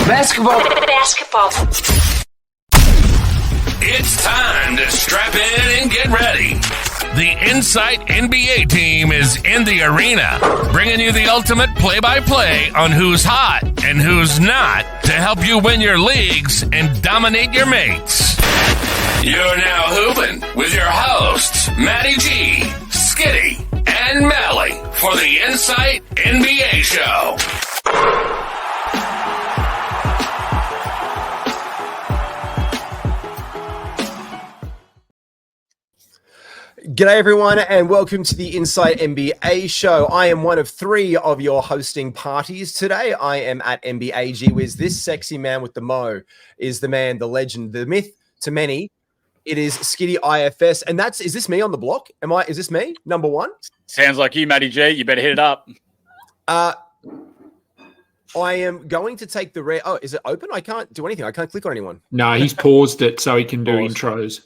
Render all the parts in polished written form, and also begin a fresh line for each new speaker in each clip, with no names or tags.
Basketball.
It's time to strap in and get ready. The Insight NBA team is in the arena, bringing you the ultimate play-by-play on who's hot and who's not to help you win your leagues and dominate your mates. You're now hooping with your hosts, Matty G, Skiddy, and Mally for the Insight NBA show.
G'day everyone and welcome to the Insight NBA show. I am one of three of your hosting parties today. I am at NBA G Wiz. This sexy man with the mo is the man, the legend, the myth to many. It is Skiddy IFS. And is this me on the block? Is this me? Number one?
Sounds like you, Matty G. You better hit it up.
I am going to take the Oh, is it open? I can't do anything. I can't click on anyone.
No, he's paused it so he can do intros.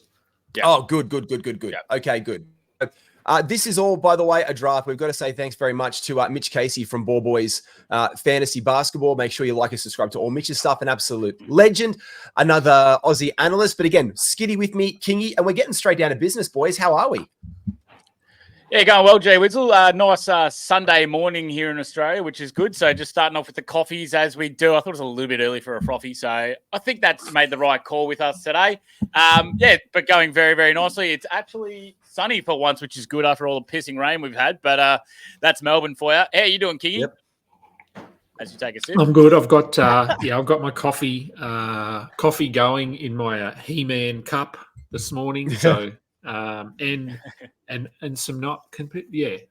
Yeah. Oh, good. Yeah. Okay, good. This is all, by the way, a draft. We've got to say thanks very much to Mitch Casey from Ball Boys Fantasy Basketball. Make sure you like and subscribe to all Mitch's stuff. An absolute legend. Another Aussie analyst. But again, Skiddy with me, Kingy. And we're getting straight down to business, boys. How are we?
Yeah, going well, Jay Wizzle. Nice Sunday morning here in Australia, which is good. So just starting off with the coffees as we do. I thought it was a little bit early for a frothy, so I think that's made the right call with us today. But going very, very nicely. It's actually sunny for once, which is good after all the pissing rain we've had. But that's Melbourne for you. How are you doing, Kingy?
Yep.
As you take a sip.
I'm good. I've got my coffee going in my He-Man cup this morning. So. And some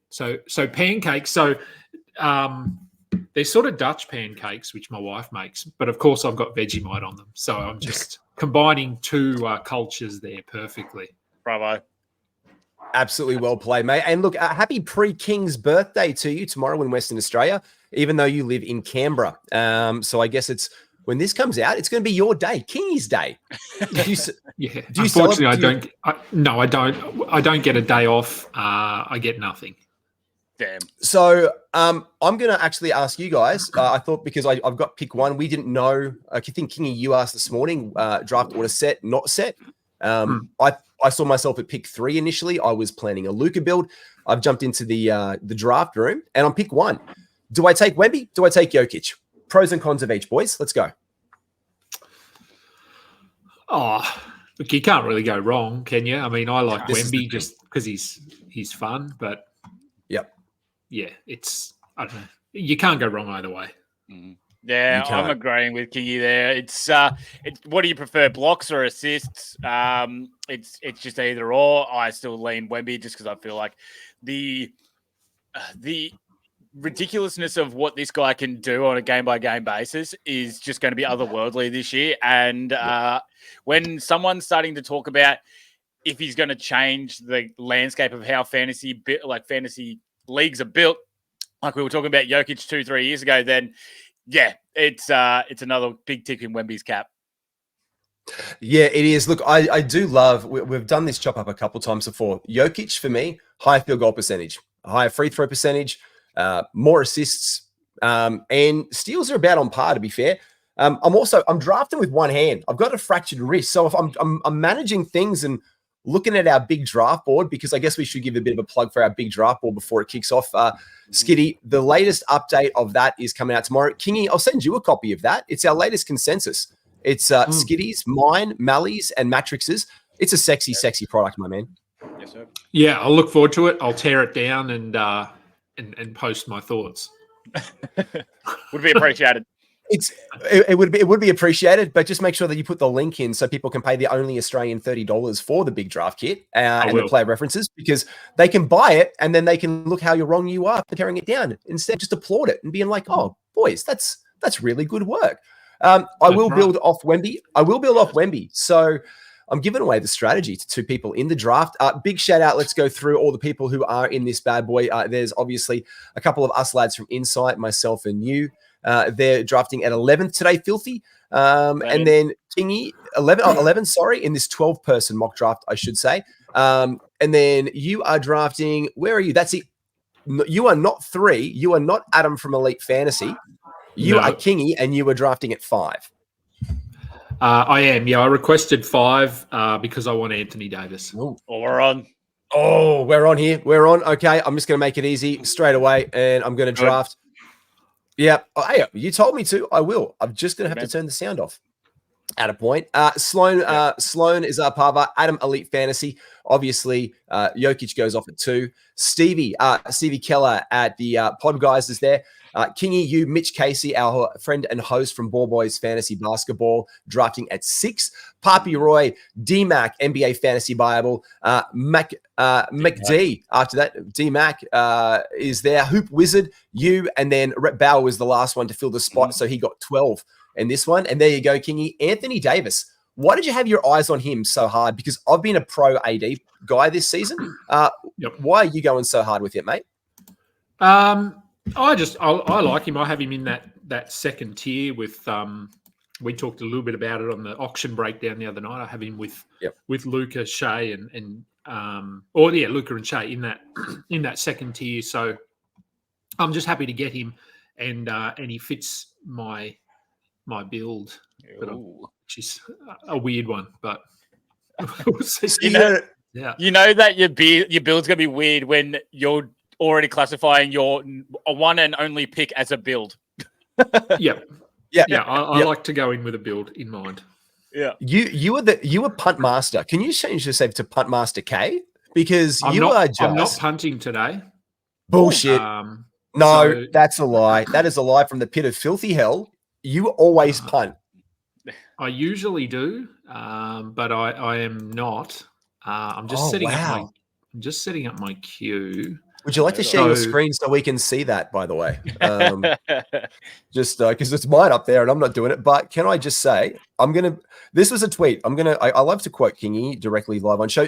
so pancakes. So they're sort of Dutch pancakes, which my wife makes, but of course I've got Vegemite on them. So I'm just combining two cultures there perfectly.
Bravo.
Absolutely well played, mate. And look, happy pre-King's birthday to you tomorrow in Western Australia, even though you live in Canberra. So I guess when this comes out, it's going to be your day, Kingy's day.
Unfortunately, I don't get a day off. I get nothing.
Damn.
So I'm going to actually ask you guys. I thought because I've got pick one. We didn't know. I think Kingy, you asked this morning. Draft order set, not set. I saw myself at pick 3 initially. I was planning a Luka build. I've jumped into the draft room, and on pick 1, do I take Wemby? Do I take Jokic? Pros and cons of each, boys. Let's go.
Oh, look, you can't really go wrong, can you? I mean, I like Wemby just because he's fun, but I don't know. You can't go wrong either way.
Yeah, I'm agreeing with Kingy there. It's what do you prefer, blocks or assists? It's just either or. I still lean Wemby just because I feel like the ridiculousness of what this guy can do on a game-by-game basis is just going to be otherworldly this year. And when someone's starting to talk about if he's going to change the landscape of how fantasy leagues are built, like we were talking about Jokic 2-3 years ago, then it's another big tick in Wemby's cap.
Yeah, it is. Look, I do love. We've done this chop up a couple times before. Jokic for me, higher field goal percentage, higher free throw percentage. More assists, and steals are about on par, to be fair. I'm drafting with one hand. I've got a fractured wrist. So if I'm managing things and looking at our big draft board, because I guess we should give a bit of a plug for our big draft board before it kicks off. Skiddy, the latest update of that is coming out tomorrow. Kingy, I'll send you a copy of that. It's our latest consensus. It's Skiddy's, mine, Mally's, and Matrix's. It's a sexy, sexy product, my man.
Yes, sir.
Yeah, I'll look forward to it. I'll tear it down and post my thoughts.
Would be appreciated.
It would be appreciated, but just make sure that you put the link in so people can pay the only Australian $30 for the big draft kit and the player references, because they can buy it and then they can look how you're wrong you are for tearing it down, instead just applaud it and being like, oh boys, that's really good work. I will build off Wemby. So I'm giving away the strategy to two people in the draft. Big shout out. Let's go through all the people who are in this bad boy. There's obviously a couple of us lads from Insight, myself and you. They're drafting at 11th today, Filthy. And then Kingy, 11, sorry, in this 12-person mock draft, I should say. And then you are drafting, where are you? That's it. You are not 3. You are not Adam from Elite Fantasy. You are Kingy, and you were drafting at 5.
I am. Yeah, I requested 5 because I want Anthony Davis.
Oh, we're on.
Oh, we're on here. We're on. Okay, I'm just going to make it easy straight away, and I'm going to draft. Yeah. Oh, hey, you told me to. I will. I'm just going to have to turn the sound off. At a point. Sloan is our Pava. Adam Elite Fantasy. Obviously, Jokic goes off at 2. Stevie Keller at the Pod Guys is there. Kingy, you, Mitch Casey, our friend and host from Ball Boys Fantasy Basketball, drafting at 6. Papi Roy, D-Mac, NBA Fantasy Bible. McD, after that, D-Mac is there. Hoop Wizard, you, and then Rhett Bauer was the last one to fill the spot, so he got 12 in this one. And there you go, Kingy. Anthony Davis. Why did you have your eyes on him so hard? Because I've been a pro AD guy this season. Why are you going so hard with it, mate?
I like him. I have him in that second tier with we talked a little bit about it on the auction breakdown the other night. I have him with Luca, Shea, and Luca and Shea in that second tier. So I'm just happy to get him, and he fits my build, which is a weird one, but we'll see.
You know that your build's gonna be weird when you're already classifying your one and only pick as a build.
I like to go in with a build in mind.
Yeah,
you were punt master. Can you change yourself to punt master K? Because I'm
not punting today.
Bullshit. No, that's a lie. That is a lie from the pit of filthy hell. You always punt.
I usually do, but I am not. I'm just setting up my queue.
Would you like to share your screen so we can see that, by the way? Just because it's mine up there and I'm not doing it. But can I just say, this was a tweet. I love to quote Kingy directly live on show.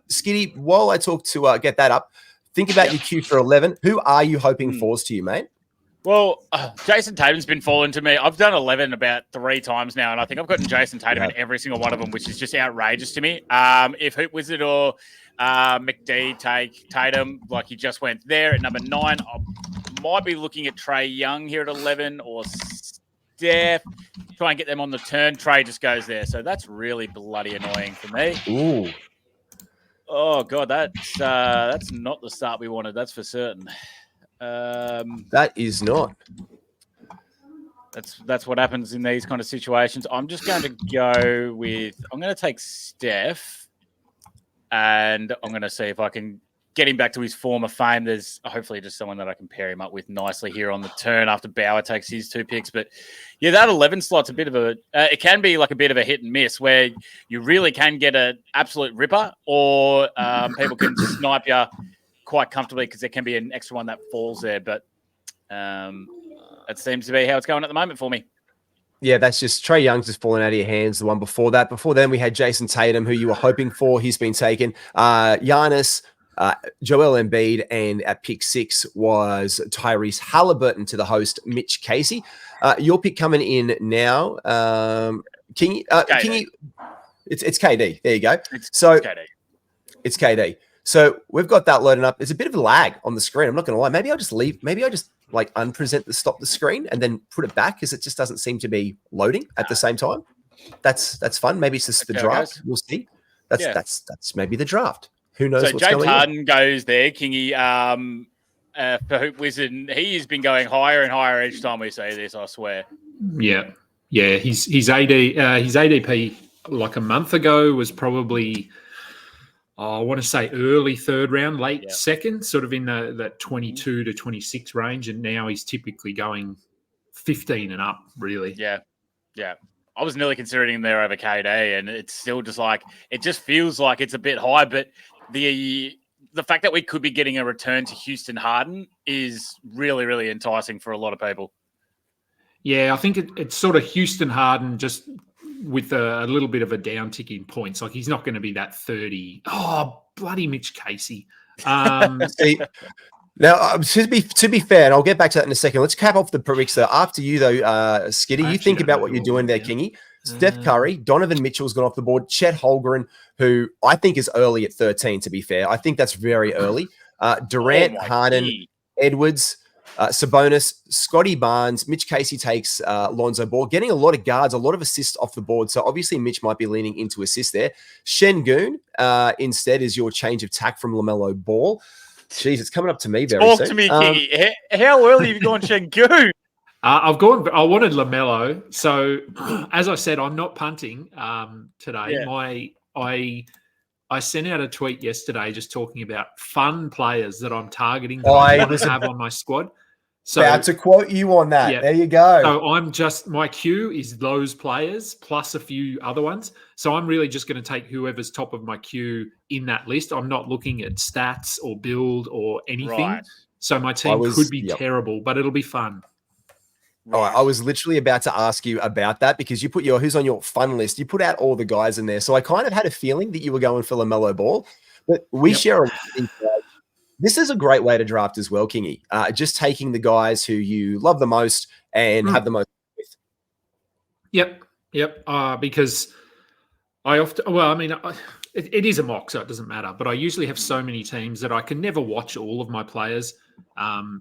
Skiddy, while I talk to get that up, think about your queue for 11. Who are you hoping falls to you, mate?
Well, Jason Tatum's been falling to me. I've done 11 about 3 times now, and I think I've gotten Jason Tatum in every single one of them, which is just outrageous to me. If Hoop Wizard or McD take Tatum, like he just went there at number 9, I might be looking at Trey Young here at 11 or Steph. Try and get them on the turn. Trey just goes there. So that's really bloody annoying for me.
Ooh.
Oh, God, that's not the start we wanted. That's for certain.
That is not.
That's what happens in these kind of situations. I'm just going to go with. I'm going to take Steph, and I'm going to see if I can get him back to his former fame. There's hopefully just someone that I can pair him up with nicely here on the turn after Bauer takes his 2 picks. But yeah, that 11 slot's a bit of a. It can be like a bit of a hit and miss where you really can get an absolute ripper, or people can snipe you quite comfortably because there can be an extra one that falls there. But that seems to be how it's going at the moment for me.
Yeah, that's just Trey Young's just fallen out of your hands. The one before that. Before then, we had Jason Tatum, who you were hoping for. He's been taken. Giannis, Joel Embiid, and at pick 6 was Tyrese Halliburton to the host, Mitch Casey. Your pick coming in now, Kingy. It's KD. There you go. It's KD. It's KD. So we've got that loading up. There's a bit of a lag on the screen. I'm not going to lie. Maybe I'll just leave. Maybe I'll just like stop the screen and then put it back because it just doesn't seem to be loading at the same time. That's fun. Maybe it's just the draft. We'll see. That's maybe the draft. Who knows?
So James Harden goes there, Kingy. For Hoop Wizard, he has been going higher and higher each time we say this. I swear.
Yeah. His ADP like a month ago was probably. I want to say early 3rd round, late 2nd, sort of in that 22 to 26 range. And now he's typically going 15 and up, really.
Yeah. I was nearly considering him there over KD, and it's still just like, it just feels like it's a bit high. But the fact that we could be getting a return to Houston Harden is really, really enticing for a lot of people.
Yeah, I think it's sort of Houston Harden just with a little bit of a downtick in points. Like he's not going to be that 30. Oh, bloody Mitch Casey.
Now, to be fair, and I'll get back to that in a second. Let's cap off the picks though. After you though, Skiddy, you think about what you're doing there, Kingy. Steph Curry, Donovan Mitchell's gone off the board. Chet Holmgren, who I think is early at 13, to be fair. I think that's very early. Durant, Harden, Edwards, Sabonis, Scotty Barnes, Mitch Casey takes Lonzo Ball, getting a lot of guards, a lot of assists off the board. So obviously Mitch might be leaning into assist there. Şengün instead is your change of tack from LaMelo Ball. Jeez, it's coming up to me very soon.
Talk to me, Kingy. How early have you gone Şengün?
I wanted LaMelo. So as I said, I'm not punting today.
Yeah.
I sent out a tweet yesterday just talking about fun players that I'm targeting that I want to have on my squad. So
about to quote you on that. Yeah. There you go.
So my queue is those players plus a few other ones. So I'm really just going to take whoever's top of my queue in that list. I'm not looking at stats or build or anything. Right. So my team could be terrible, but it'll be fun.
All right, I was literally about to ask you about that because you put who's on your fun list. You put out all the guys in there. So I kind of had a feeling that you were going for LaMelo Ball, but we share a this is a great way to draft as well, Kingy. Just taking the guys who you love the most and have the most with.
Yep. Because I often, it is a mock, so it doesn't matter. But I usually have so many teams that I can never watch all of my players.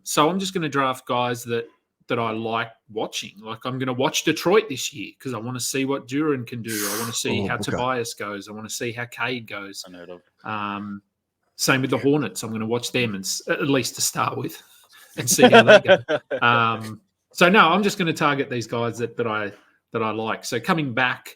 So I'm just going to draft guys that I like watching. Like I'm going to watch Detroit this year because I want to see what Duran can do. I want to see how Tobias goes. I want to see how Cade goes. Same with the Hornets. I'm going to watch them and at least to start with and see how they go. So no, I'm just going to target these guys that I like. So coming back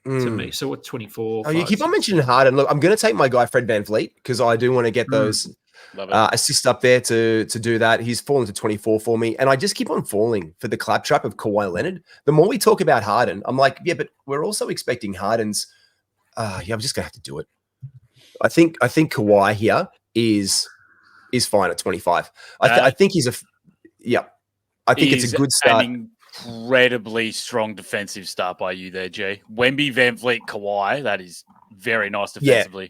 to me. So what 24?
Oh, you keep on mentioning Harden. Look, I'm going to take my guy Fred VanVleet because I do want to get those assists up there to do that. He's fallen to 24 for me. And I just keep on falling for the claptrap of Kawhi Leonard. The more we talk about Harden, I'm like, yeah, but we're also expecting Harden's I'm just going to have to do it. I think Kawhi here is fine at 25. I think he's I think it's a good start.
An incredibly strong defensive start by you there, G. Wemby, VanVleet, Kawhi. That is very nice defensively.
Yeah.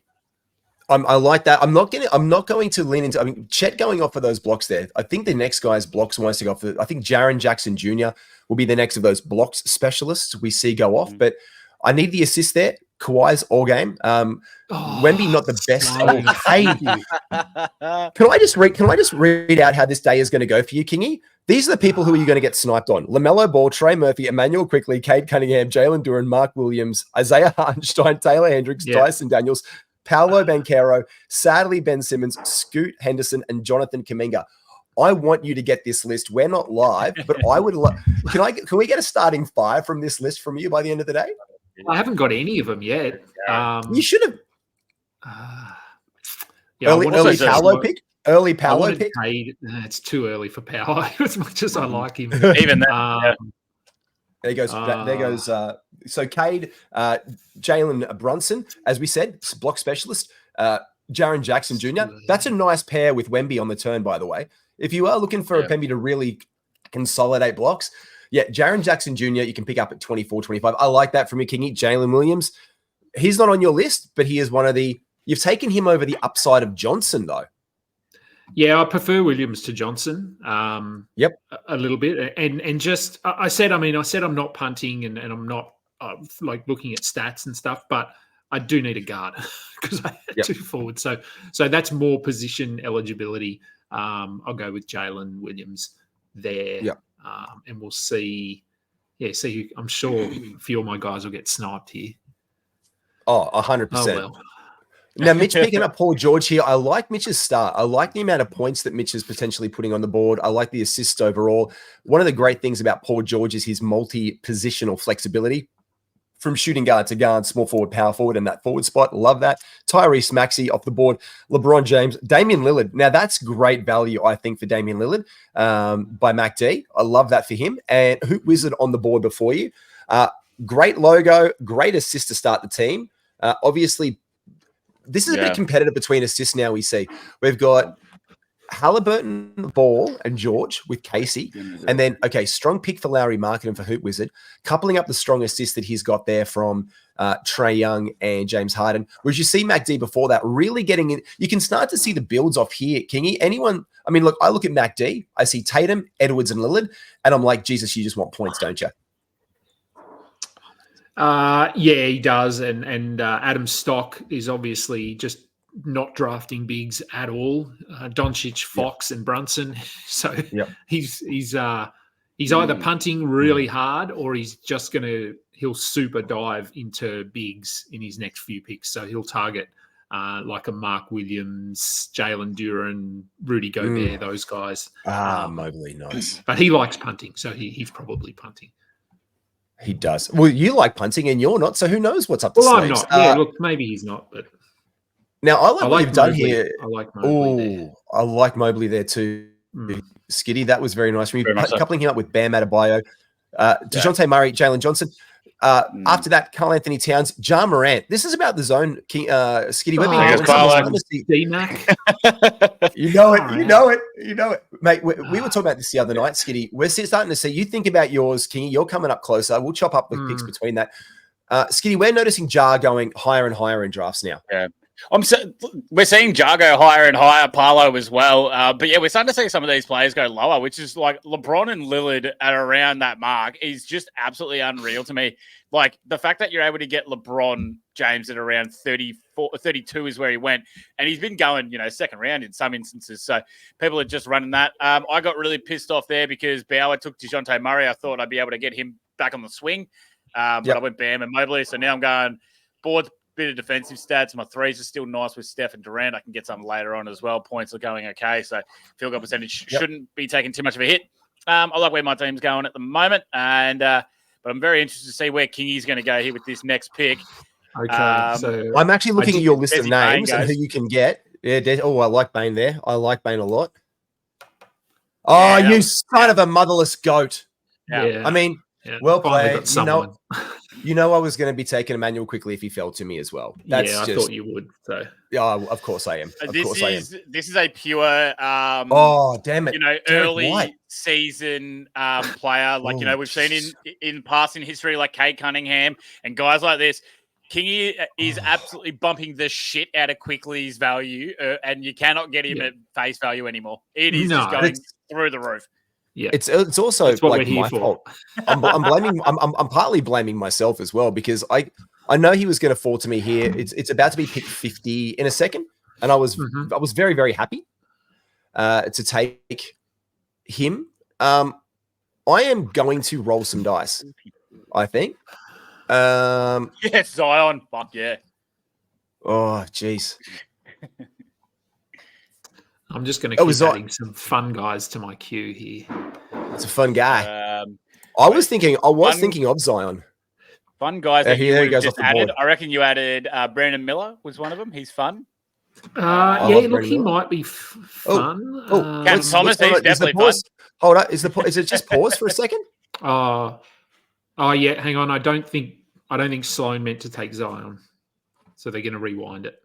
I like that. I'm not going to lean into. I mean, Chet going off for those blocks there. I think the next guy's blocks wants to go for. I think Jaren Jackson Jr. will be the next of those blocks specialists we see go off. But I need the assist there. Kawhi's all game. Wemby not the best. Can I just read out how this day is going to go for you, Kingy? These are the people who are you going to get sniped on: LaMelo Ball, Trey Murphy, Emmanuel Quickly, Cade Cunningham, Jalen Duran, Mark Williams, Isaiah Hartenstein, Taylor Hendricks, Dyson Daniels, Paolo Banchero, sadly Ben Simmons, Scoot Henderson, and Jonathan Kuminga. I want you to get this list. We're not live, but I would love. Can we get a starting 5 from this list from you by the end of the day?
I haven't got any of them yet.
You should have. Early Paolo pick. Early Paolo pick.
It's too early for Paolo. As much as I like him,
even that.
There goes. There goes. So Cade, Jalen Brunson, as we said, block specialist. Jaren Jackson Jr. That's a nice pair with Wemby on the turn, by the way. If you are looking for a Wemby to really consolidate blocks. Yeah, Jaren Jackson Jr., you can pick up at 24, 25. I like that from you, Kingy. Jalen Williams, he's not on your list, but he is one of the – you've taken him over the upside of Johnson, though.
Yeah, I prefer Williams to Johnson.
Yep.
A little bit. And just – I said I'm not punting and I'm not like looking at stats and stuff, but I do need a guard because I had 2 forwards. So that's more position eligibility. I'll go with Jalen Williams there.
Yep.
And we'll see. Yeah, see, I'm sure a few of my guys will get sniped here.
Oh, 100%.
Oh, well.
Now, Mitch picking up Paul George here. I like Mitch's start. I like the amount of points that Mitch is potentially putting on the board. I like the assists overall. One of the great things about Paul George is his multi-positional flexibility. From shooting guard to guard, small forward, power forward, and that forward spot. Love that. Tyrese Maxey off the board. LeBron James. Damian Lillard. Now, that's great value, I think, for Damian Lillard by Mac D. I love that for him. And Hoop Wizard on the board before you. Great logo. Great assist to start the team. Obviously, this is a bit competitive between assists now we see. We've got Halliburton, Ball, and George with Casey. And then, strong pick for Lowry Markkanen for Hoop Wizard, coupling up the strong assist that he's got there from Trae Young and James Harden. Whereas you see Mac D before that really getting in. You can start to see the builds off here, Kingy. I look at Mac D, I see Tatum, Edwards, and Lillard, and I'm like, Jesus, you just want points, don't you?
Yeah, he does. And Adam Stock is obviously just not drafting bigs at all. Doncic, Fox, and Brunson. So he's either punting really hard or he'll super dive into bigs in his next few picks. So he'll target like a Mark Williams, Jalen Duran, Rudy Gobert, those guys.
Mobley, nice.
But he likes punting, so he's probably punting.
He does. Well, you like punting and you're not, so who knows what's up the sleeves?
I'm not. Yeah, look, maybe he's not, but
now I like what you've done here.
I like Mobley there.
I like Mobley there too. Skiddy, that was very nice. Coupling him up with Bam Adebayo, DeJounte Murray, Jalen Johnson. After that, Karl Anthony Towns, Ja Morant. This is about the zone, Skiddy. You know it, mate. We were talking about this the other night, Skiddy. We're starting to see. You think about yours, Kingy. You're coming up closer. We'll chop up the picks between that. Skiddy, we're noticing Ja going higher and higher in drafts now.
Yeah. We're seeing Ja go higher and higher, Paolo as well. But yeah, we're starting to see some of these players go lower, which is like LeBron and Lillard at around that mark is just absolutely unreal to me. Like the fact that you're able to get LeBron James at around 34, 32 is where he went. And he's been going, second round in some instances. So people are just running that. I got really pissed off there because Bauer took DeJounte Murray. I thought I'd be able to get him back on the swing. But I went Bam and Mobley. So now I'm going boards, bit of defensive stats. My threes are still nice with Steph and Durant. I can get some later on as well. Points are going okay. So field goal percentage shouldn't be taking too much of a hit. I like where my team's going at the moment. And but I'm very interested to see where Kingy's going to go here with this next pick.
Okay. So
I'm actually looking at your list of names and who you can get. Yeah. I like Bane there. I like Bane a lot. Oh, you son of a motherless goat.
Yeah.
I mean, well played. You know I was going to be taking Emmanuel quickly if he fell to me as well.
I thought you would. So
yeah, of course I am.
This is a pure
damn it.
Early season player. Like we've seen in past in history, like Cade Cunningham and guys like this. Kingy is absolutely bumping the shit out of Quickly's value, and you cannot get him at face value anymore. It is just going through the roof.
Yeah, it's also like my fault. I'm partly blaming myself as well because I know he was going to fall to me here. It's about to be pick 50 in a second, and I was very, very happy to take him. I am going to roll some dice, I think.
Yes, Zion. Fuck yeah.
Oh, jeez.
I'm just going to keep adding some fun guys to my queue here.
It's a fun guy. I was thinking of Zion.
Fun guys that you just added. I reckon you added Brandon Miller was one of them. He's fun.
He might be fun.
Cam Thomas, he's definitely fun.
Hold up, is it just pause for a second?
Yeah. Hang on. I don't think Sloan meant to take Zion, so they're going to rewind it.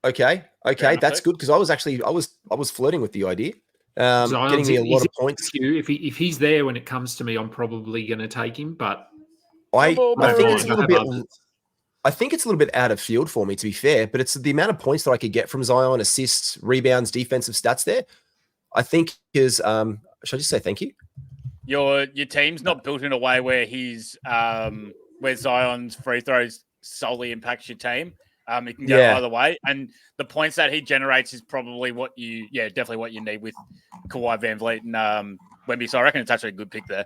Okay, that's good because I was flirting with the idea. Getting me a lot of points.
If he's there when it comes to me, I'm probably going to take him. But
I think it's a little bit. I think it's a little bit out of field for me, to be fair. But it's the amount of points that I could get from Zion, assists, rebounds, defensive stats. There, I think is. Should I just say thank you?
Your team's not built in a way where where Zion's free throws solely impacts your team. It can go either way, and the points that he generates is probably definitely what you need with Kawhi, Van Vliet, and Wemby. So I reckon it's actually a good pick there.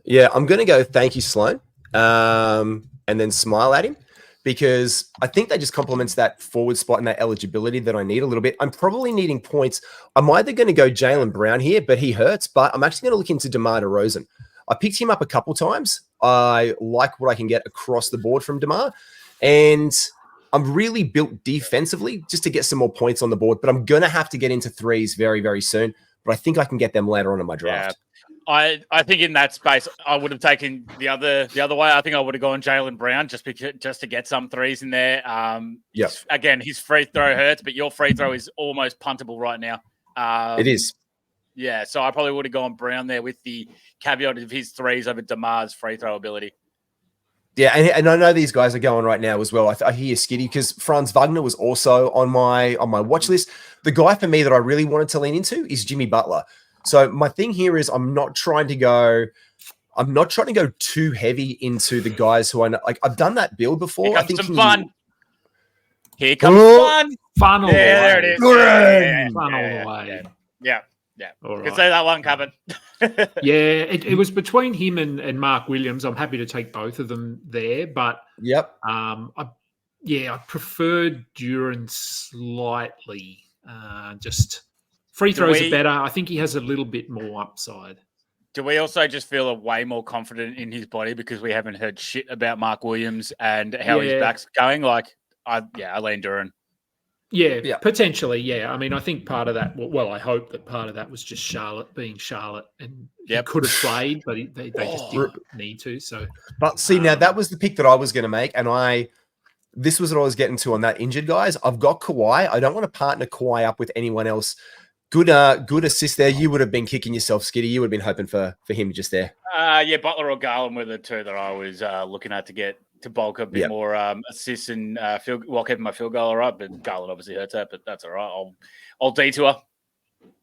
Yeah, I'm going to go thank you, Sloan, and then smile at him because I think that just complements that forward spot and that eligibility that I need a little bit. I'm probably needing points. I'm either going to go Jaylen Brown here, but he hurts, but I'm actually going to look into DeMar DeRozan. I picked him up a couple times. I like what I can get across the board from DeMar, and I'm really built defensively just to get some more points on the board, but I'm going to have to get into threes very, very soon. But I think I can get them later on in my draft.
Yeah. I think in that space, I would have taken the other way. I think I would have gone Jaylen Brown just to get some threes in there. Again, his free throw hurts, but your free throw is almost puntable right now.
It is.
Yeah, so I probably would have gone Brown there with the caveat of his threes over DeMar's free throw ability.
Yeah, and I know these guys are going right now as well. I hear Skiddy because Franz Wagner was also on my watch list. The guy for me that I really wanted to lean into is Jimmy Butler. So my thing here is I'm not trying to go too heavy into the guys who I know. Like I've done that build before. I think
some fun. Here comes fun.
Fun all the way.
There it is.
Fun all the way.
Yeah.
All
Can
right.
see that one coming.
It was between him and Mark Williams. I'm happy to take both of them there, but I preferred Duran slightly. Just free throws are better. I think he has a little bit more upside.
Do we also just feel way more confident in his body because we haven't heard shit about Mark Williams and how his back's going? I lean Duran.
Yeah, potentially. Yeah, I mean, I think part of that. Well, I hope that part of that was just Charlotte being Charlotte, and he could have played, but they just didn't need to. So,
but see, now that was the pick that I was going to make, and this was what I was getting to on that injured guys. I've got Kawhi. I don't want to partner Kawhi up with anyone else. Good assist there. You would have been kicking yourself, Skiddy. You would have been hoping for him just there.
Butler or Garland were the two that I was looking at to bulk a bit more assists and keeping my field goal up. But Garland obviously hurts that, but that's all right. I'll detour.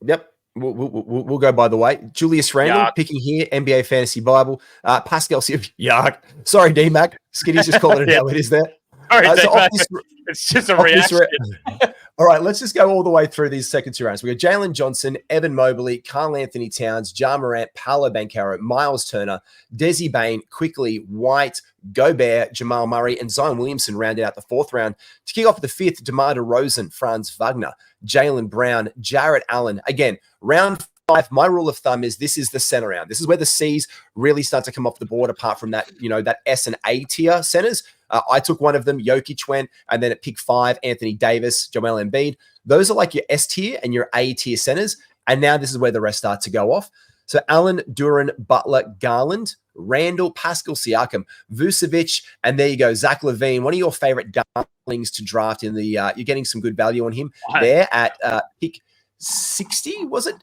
Yep. We'll go by the way. Julius Randle picking here, NBA Fantasy Bible. Pascal Siakam. Yuck. Sorry, D-Mac. Skiddy's just calling it how it is there.
It's just a reaction.
All right, let's just go all the way through these second two rounds. We got Jalen Johnson, Evan Mobley, Karl Anthony Towns, Ja Morant, Paolo Banchero, Miles Turner, Desi Bain, Quickly, White, Gobert, Jamal Murray, and Zion Williamson rounded out the fourth round. To kick off the fifth, DeMar DeRozan, Franz Wagner, Jaylen Brown, Jarrett Allen. Again, round 5, my rule of thumb is this is the center round. This is where the C's really start to come off the board apart from that, that S and A tier centers. I took one of them, Jokic went, and then at pick 5, Anthony Davis, Joel Embiid. Those are like your S tier and your A tier centers. And now this is where the rest start to go off. So Allen, Duran, Butler, Garland, Randall, Pascal Siakam, Vucevic, and there you go, Zach LaVine. One of your favorite darlings to draft in the you're getting some good value on him there at pick 60, was it?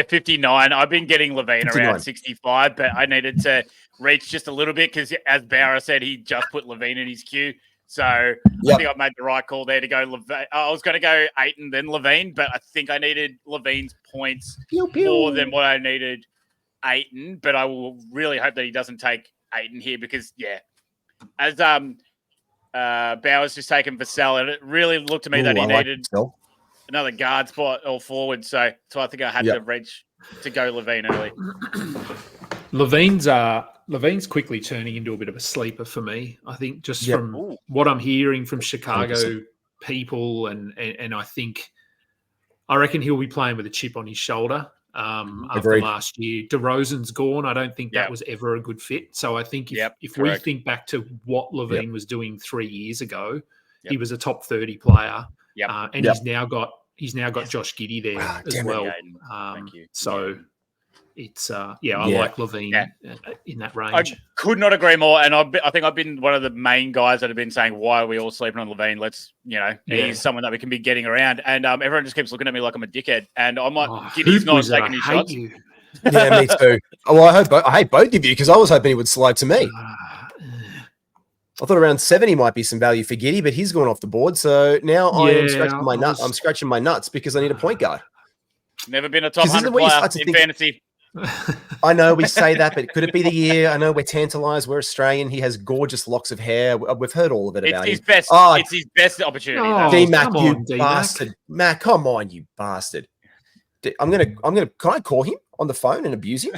59. I've been getting LaVine around 65, but I needed to reach just a little bit because, as Bauer said, he just put LaVine in his queue. So I think I've made the right call there to go LaVine. I was going to go Ayton, then LaVine, but I think I needed LaVine's points more than what I needed Ayton. But I will really hope that he doesn't take Ayton here because, as Bauer's just taken Vassell, and it really looked to me that he needed another guard spot or forward. So I think I had to reach to go LaVine early.
LaVine's quickly turning into a bit of a sleeper for me. I think just from what I'm hearing from Chicago 100%. People, and I reckon he'll be playing with a chip on his shoulder after last year. DeRozan's gone. I don't think that was ever a good fit. So I think if we think back to what LaVine was doing 3 years ago, he was a top 30 player. And he's now got Josh Giddey there as well.
Thank you.
So it's I like LaVine in that range.
I could not agree more. And I think I've been one of the main guys that have been saying, why are we all sleeping on LaVine? Let's, he's someone that we can be getting around. And everyone just keeps looking at me like I'm a dickhead. And I'm like, Giddey's not taking his shots.
Yeah, me too. Well, I hate both of you because I was hoping he would slide to me. I thought around 70 might be some value for Giddey, but he's gone off the board. So now I'm scratching my nuts. I'm scratching my nuts because I need a point guard.
Never been a top 100 player in fantasy.
I know we say that, but could it be the year? I know we're tantalized. We're Australian. He has gorgeous locks of hair. We've heard all of it about him.
It's his best opportunity.
D-Mac, you bastard. Mac, come on, you bastard. Can I call him on the phone and abuse him?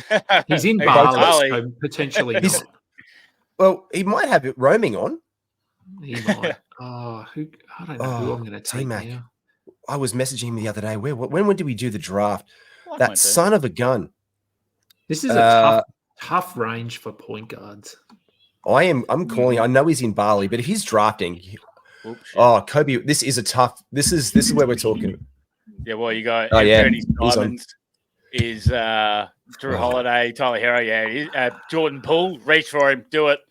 He's in Bali, so potentially not.
Well, he might have it roaming on.
He might. I don't know who I'm going to take now.
I was messaging him the other day. When did we do the draft? That son of a gun.
This is a tough range for point guards.
I'm calling. I know he's in Bali, but if he's drafting, Kobe, this is a tough. This is where we're talking.
Yeah, well, you got Anthony Simons, is Drew Holiday, Tyler Hero, Jordan Poole. Reach for him, do it.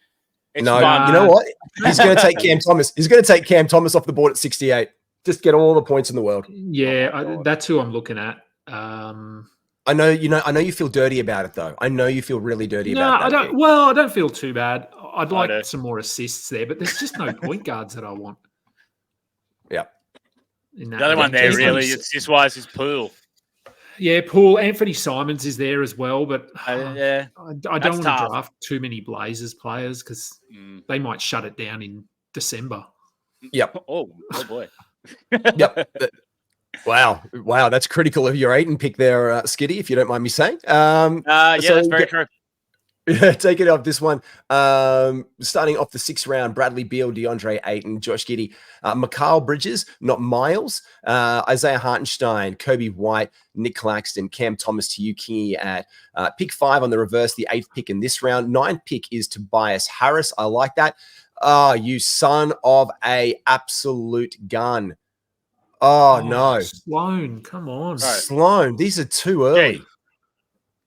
It's fun.
You know what? He's going to take Cam Thomas. He's going to take Cam Thomas off the board at 68. Just get all the points in the world.
Yeah, that's who I'm looking at.
I know you feel dirty about it though. I know you feel really dirty about that.
I don't feel too bad. I'd like some more assists there, but there's just no point guards that I want.
Yeah.
The other one there really, assist-wise, is Poole.
Yeah, Poole. Anthony Simons is there as well, but I don't want to draft too many Blazers players because they might shut it down in December.
Yep.
Oh boy.
Yep. Wow. That's critical of your Aiton pick there, Skiddy, if you don't mind me saying.
Yeah, that's very true.
Take it off this one. Starting off the 6th round, Bradley Beal, DeAndre Ayton, Josh Giddey, Mikal Bridges, not Miles, Isaiah Hartenstein, Kobe White, Nick Claxton, Cam Thomas to you, Kingy at pick 5 on the reverse, the 8th pick in this round. 9th pick is Tobias Harris. I like that. You son of a absolute gun. Oh, no.
Sloan, come on.
Right. Sloan, these are too early.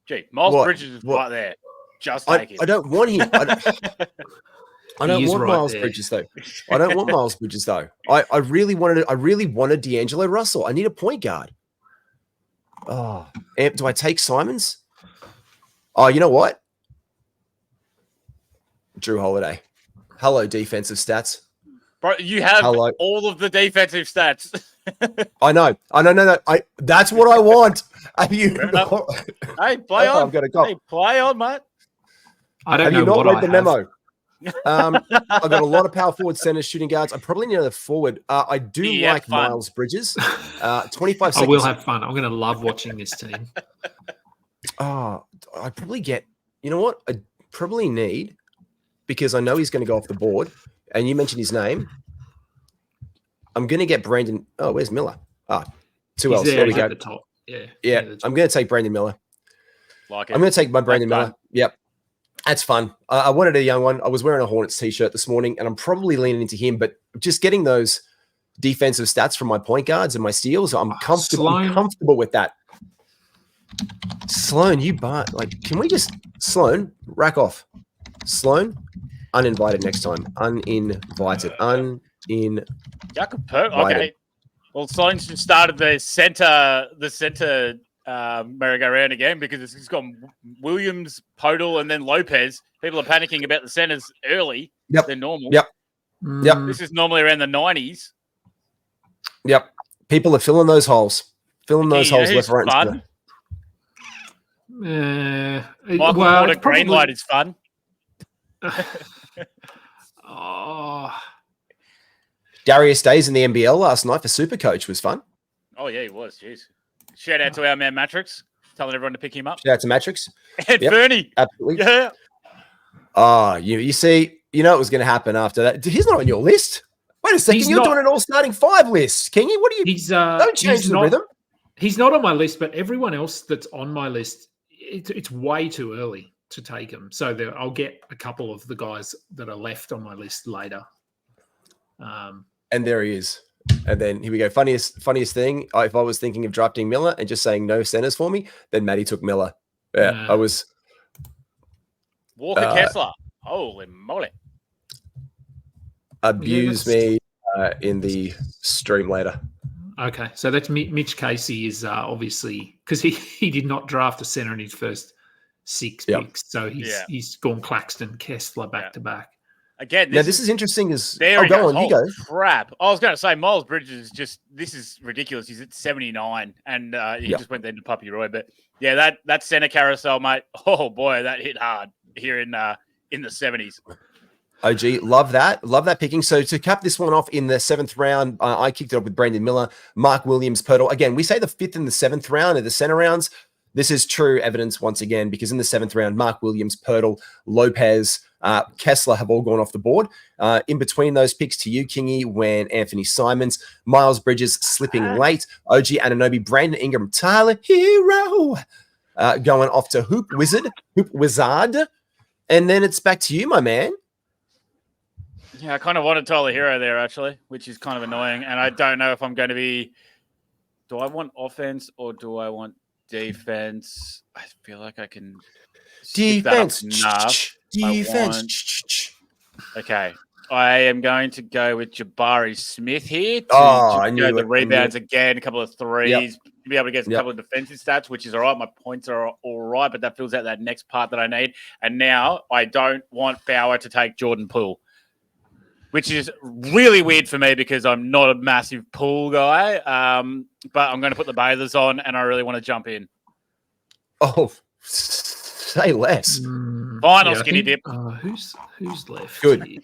Gee, Miles Bridges is right there. Just take him.
I don't want him. I don't want Miles Bridges though. I don't want Miles Bridges though. I really wanted D'Angelo Russell. I need a point guard. Oh, do I take Simons? Oh, you know what? Drew Holiday. Hello, defensive stats.
Bro, you have all of the defensive stats.
I know. No. That's what I want. Are you?
Hey, play on.
I'm gonna go.
Hey, play on, mate.
I don't know.
Have you not
what
read
I
the memo? I've got a lot of power forward, centers, shooting guards. I probably need another forward. I do like fun. Miles Bridges. 25 seconds.
I will have fun. I'm going to love watching this team.
I probably get. You know what? I probably need, because I know he's going to go off the board, and you mentioned his name. I'm going to get Brandon. Oh, where's Miller? 2 else. There we go.
At the top.
Yeah. I'm going to take Brandon Miller.
Like it.
I'm going to take my Brandon Miller. Yep. That's fun. I wanted a young one. I was wearing a Hornets t-shirt this morning, and I'm probably leaning into him, but just getting those defensive stats from my point guards and my steals, I'm comfortable with that. Sloan, can we just Sloan, rack off. Sloan, uninvited next time. Uninvited.
Okay. Well, Sloan's just started the center merry-go-round again, because it's got Williams, Podol, and then Lopez. People are panicking about the centers early than normal.
Yep.
This is normally around the 90s.
Yep. People are filling those holes. Left, right, and
center. Michael Porter green light is fun.
Darius Days in the NBL last night for Supercoach was fun.
Oh, yeah, he was. Jeez. Shout out to our man Matrix, telling everyone to pick him up.
Shout out to Matrix.
And Fernie.
Absolutely.
Yeah.
You see, you know what was going to happen after that. He's not on your list. Wait a second. You're doing an all starting 5 list. Kingy, what are you? Don't change the rhythm.
He's not on my list, but everyone else that's on my list, it's way too early to take him. So I'll get a couple of the guys that are left on my list later.
And there he is. And then here we go. Funniest thing. If I was thinking of drafting Miller and just saying no centers for me, then Matty took Miller. Yeah, I was.
Walker Kessler. Holy moly.
Abuse me in the stream later.
Okay, so that's Mitch Casey is obviously, because he did not draft a center in his first 6 picks, so he's gone Claxton, Kessler back to back.
Again,
this is interesting.
Go on, you go. Crap! I was going to say Miles Bridges this is ridiculous. He's at 79, and he just went then to Puppy Roy. But yeah, that center carousel, mate. Oh boy, that hit hard here in the 70s.
OG, love that picking. So to cap this one off in the 7th round, I kicked it off with Brandon Miller, Mark Williams, Pirtle. Again, we say the 5th and the 7th round are the center rounds. This is true evidence once again, because in the 7th round, Mark Williams, Pirtle, Lopez, Kessler have all gone off the board. In between those picks to you, Kingy, when Anthony Simons, Miles Bridges slipping late, OG Anunoby, Brandon Ingram, Tyler Hero going off to Hoop Wizard, and then it's back to you, my man.
Yeah, I kind of wanted Tyler Hero there, actually, which is kind of annoying. And I don't know if I'm going to be... Do I want offense or do I want defense? I feel like I can...
Defense.
Okay. I am going to go with Jabari Smith here.
I knew
the rebounds again, a couple of threes, to be able to get a couple of defensive stats, which is all right. My points are all right, but that fills out that next part that I need. And now I don't want Bauer to take Jordan Poole, which is really weird for me because I'm not a massive Poole guy. But I'm going to put the Bathers on, and I really want to jump in.
Oh, say less.
Final skinny dip.
Who's left?
Good.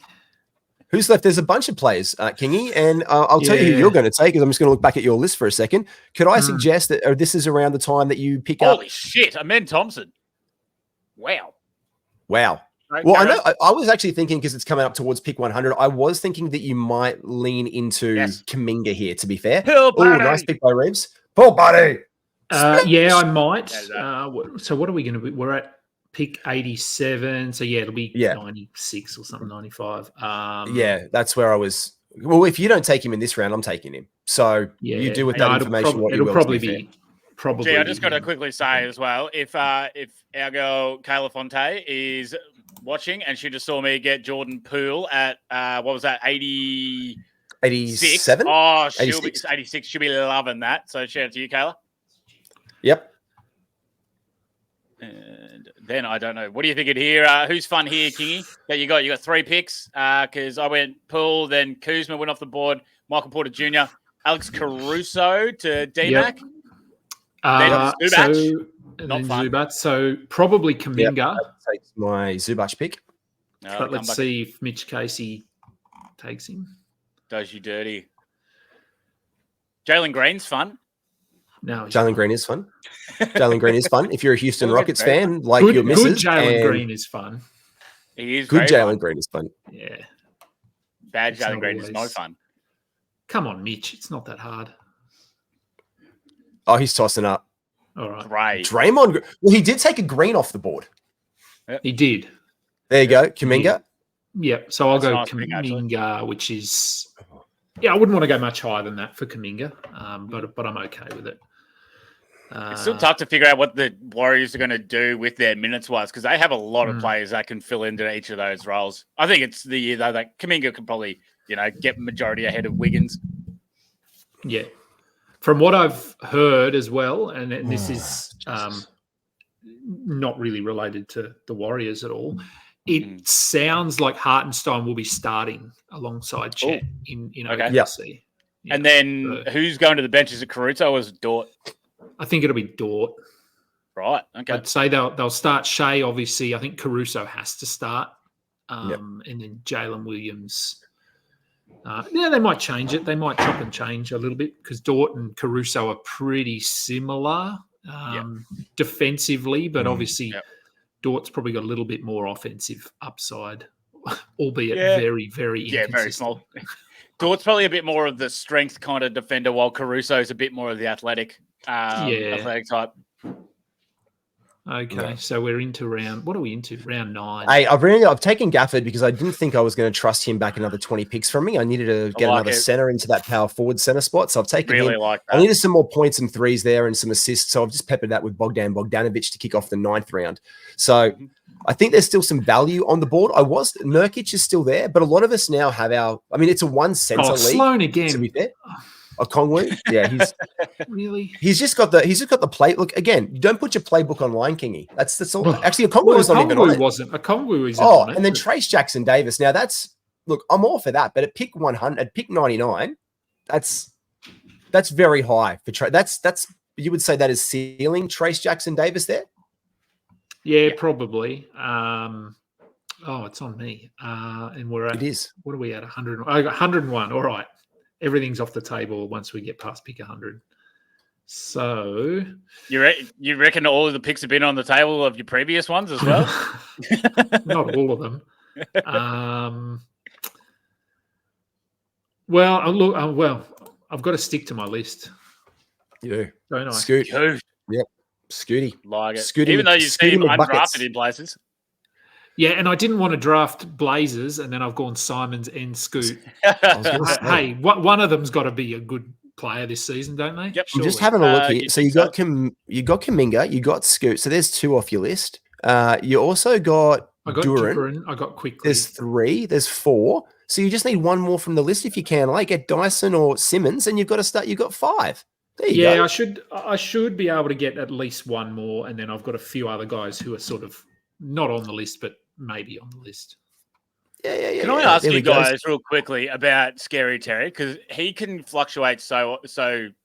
Who's left? There's a bunch of players, Kingy, and I'll tell you who you're going to take, because I'm just going to look back at your list for a second. Could I suggest that this is around the time that you pick up?
Holy shit, Amen Thompson. Wow.
Well, I know. I was actually thinking, because it's coming up towards pick 100, I was thinking that you might lean into Kuminga here, to be fair. Oh, nice pick by Reeves. Pull buddy.
Yeah, I might. So what are we going to be? We're at pick 87. So yeah, it'll be 96 or something, 95.
Yeah, that's where I was. Well, if you don't take him in this round, I'm taking him. So you do with that information what you will.
Gee, I just got to quickly say as well, if our girl Kayla Fonte is watching and she just saw me get Jordan Poole at what was that,
87?
Oh, she'll be 86. She'll be loving that. So shout out to you, Kayla.
Yep.
And then I don't know. What do you think of here? Who's fun here, Kingy? That you got 3 picks. Because I went Poole, then Kuzma went off the board, Michael Porter Jr., Alex Caruso to DMAC. Then Zubac. Not fun.
Zubac. So probably Kuminga.
That takes my Zubac pick.
But let's see if Mitch Casey takes him.
Does you dirty. Jalen Green's fun.
No,
Jalen Green is fun. Jalen Green is fun. If you're a Houston Rockets fan, like your missus.
Good Jalen Green is fun.
He is
good. Jalen Green is fun.
Yeah.
Bad Jalen Green is no fun.
Come on, Mitch. It's not that hard.
Oh, he's tossing up.
All right.
Great.
Draymond. Well, he did take a green off the board.
Yep.
He did.
There you go. Kuminga.
Yeah. So I'll go Kuminga, which is... Yeah, I wouldn't want to go much higher than that for Kuminga, but I'm okay with it.
It's still tough to figure out what the Warriors are going to do with their minutes-wise, because they have a lot of players that can fill into each of those roles. I think it's the year, though, that Kuminga can probably, get majority ahead of Wiggins.
Yeah. From what I've heard as well, and this is not really related to the Warriors at all, it sounds like Hartenstein will be starting alongside Chet in OKC.
Yeah. And then who's going to the bench? Is it Caruso or is it Dort?
I think it'll be Dort.
Right. Okay.
I'd say they'll start Shea, obviously. I think Caruso has to start. And then Jalen Williams. They might change it. They might chop and change a little bit, because Dort and Caruso are pretty similar defensively, but obviously Dort's probably got a little bit more offensive upside, albeit very, very inconsistent.
Very small. Dort's probably a bit more of the strength kind of defender, while Caruso's a bit more of the athletic type.
Okay, so we're into round. What are we into? Round 9.
Hey, I've taken Gafford because I didn't think I was going to trust him back another 20 picks from me. I needed to get another center into that power forward center spot, so I've taken him. I needed some more points and threes there and some assists, so I've just peppered that with Bogdan Bogdanovic to kick off the 9th round. So I think there's still some value on the board. Nurkic is still there, but a lot of us now have it's a one center league.
Sloan again.
To be fair. Okongwu, he's
really.
He's just got the play. Look again. You don't put your playbook online, Kingy. That's all. Actually, Okongwu was not even on it.
Okongwu is.
And then Trace Jackson Davis. Now I'm all for that. But at pick 100, at pick 99, that's very high for Trace. That's you would say that is ceiling Trace Jackson Davis there.
Yeah, probably. It's on me. And we're at.
It is.
What are we at? 100. I got 101. All right. Everything's off the table once we get past pick 100. So
you reckon all of the picks have been on the table of your previous ones as well?
Not all of them. I've got to stick to my list.
You do,
don't I?
Scoot. Yep. Scooty.
Like it.
Scooty.
Even though you've seen him undrafted in places.
Yeah, and I didn't want to draft Blazers, and then I've gone Simons and Scoot. Hey, one of them's got to be a good player this season, don't they?
Yep.
I'm just having a look here. So you got Kuminga, you got Scoot. So there's 2 off your list. You also got Duran.
I got Quickly.
There's 3. There's 4. So you just need one more from the list if you can. Like get Dyson or Simmons, and you've got to start. You've got 5. There you go.
I should be able to get at least one more, and then I've got a few other guys who are sort of not on the list, but maybe on the list.
Yeah.
Can I ask you guys real quickly about Scary Terry? Because he can fluctuate so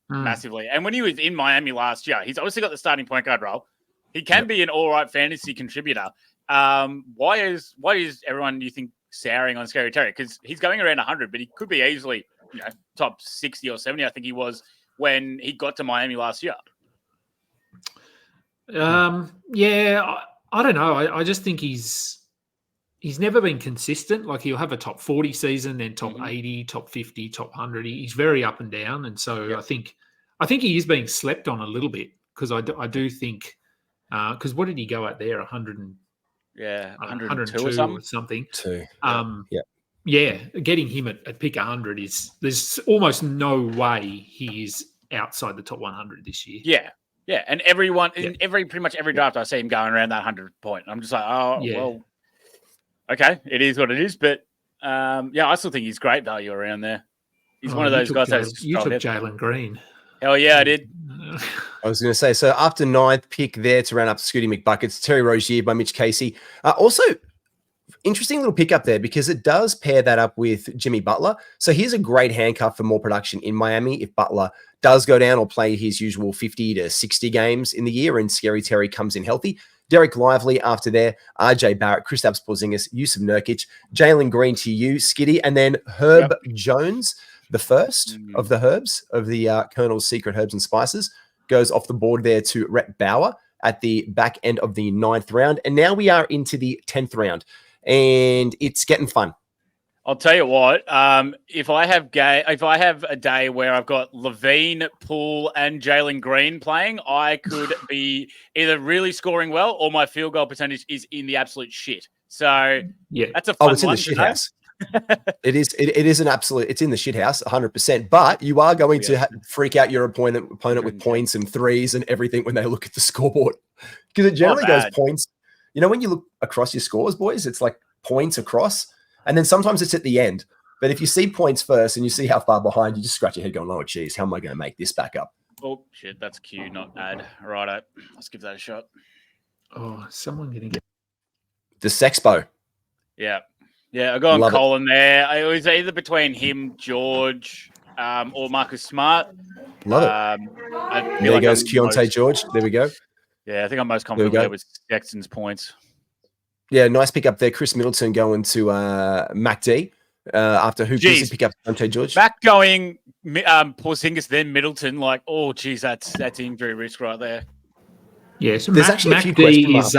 massively. And when he was in Miami last year, he's obviously got the starting point guard role. He can be an all right fantasy contributor. why is everyone, you think, souring on Scary Terry? Because he's going around 100, but he could be easily, top 60 or 70. I think he was when he got to Miami last year.
Yeah, I don't know. I just think he's never been consistent. Like, he'll have a top 40 season, then top 80, top 50, top 100. He's very up and down, and so I think he is being slept on a little bit, because I do think because what did he go at there? 100 and
102 or something.
Yeah, getting him at pick 100 there's almost no way he is outside the top 100 this year.
Yeah, and everyone in pretty much every draft I see him going around that 100 point. I'm just like, well, okay, it is what it is. But I still think he's great value around there. He's one of those guys
you took Jalen Green.
Hell yeah, I did.
I was going to say, so after 9th pick there to round up Scooty McBuckets, Terry Rozier by Mitch Casey. Also, interesting little pickup there, because it does pair that up with Jimmy Butler. So here's a great handcuff for more production in Miami if Butler does go down or play his usual 50 to 60 games in the year and Scary Terry comes in healthy. Derek Lively after there, RJ Barrett, Kristaps Porzingis, Yusuf Nurkic, Jalen Green to you, Skiddy, and then Herb Jones, the first of the herbs of the Colonel's Secret Herbs and Spices, goes off the board there to Rhett Bauer at the back end of the 9th round. And now we are into the 10th round, and it's getting fun.
I'll tell you what, if I have a day where I've got Levine, Poole, and Jalen Green playing, I could be either really scoring well or my field goal percentage is in the absolute shit. So that's a fun
it's in the shit house. It is an absolute. It's in the shit house, 100%. But you are going to freak out your opponent with points and threes and everything when they look at the scoreboard, because it generally goes points. When you look across your scores, boys, it's like points across. And then sometimes it's at the end. But if you see points first and you see how far behind, you just scratch your head going, oh, geez, how am I going to make this back up?
Oh, shit, that's Q, not ad. Righto. Let's give that a shot.
Oh, someone going to get...
The Sexpo.
Yeah, I got on Colin there. It was either between him, George, or Marcus Smart.
Love it. There goes Keontae George. There we go.
Yeah, I think I'm most confident there with Sexton's points.
Yeah, nice pick up there. Chris Middleton going to Mac D after who did pick up Keontae George?
Mac going Porzingis, then Middleton. Like, oh, geez, that's injury risk right there.
Yeah, so there's actually Mac D is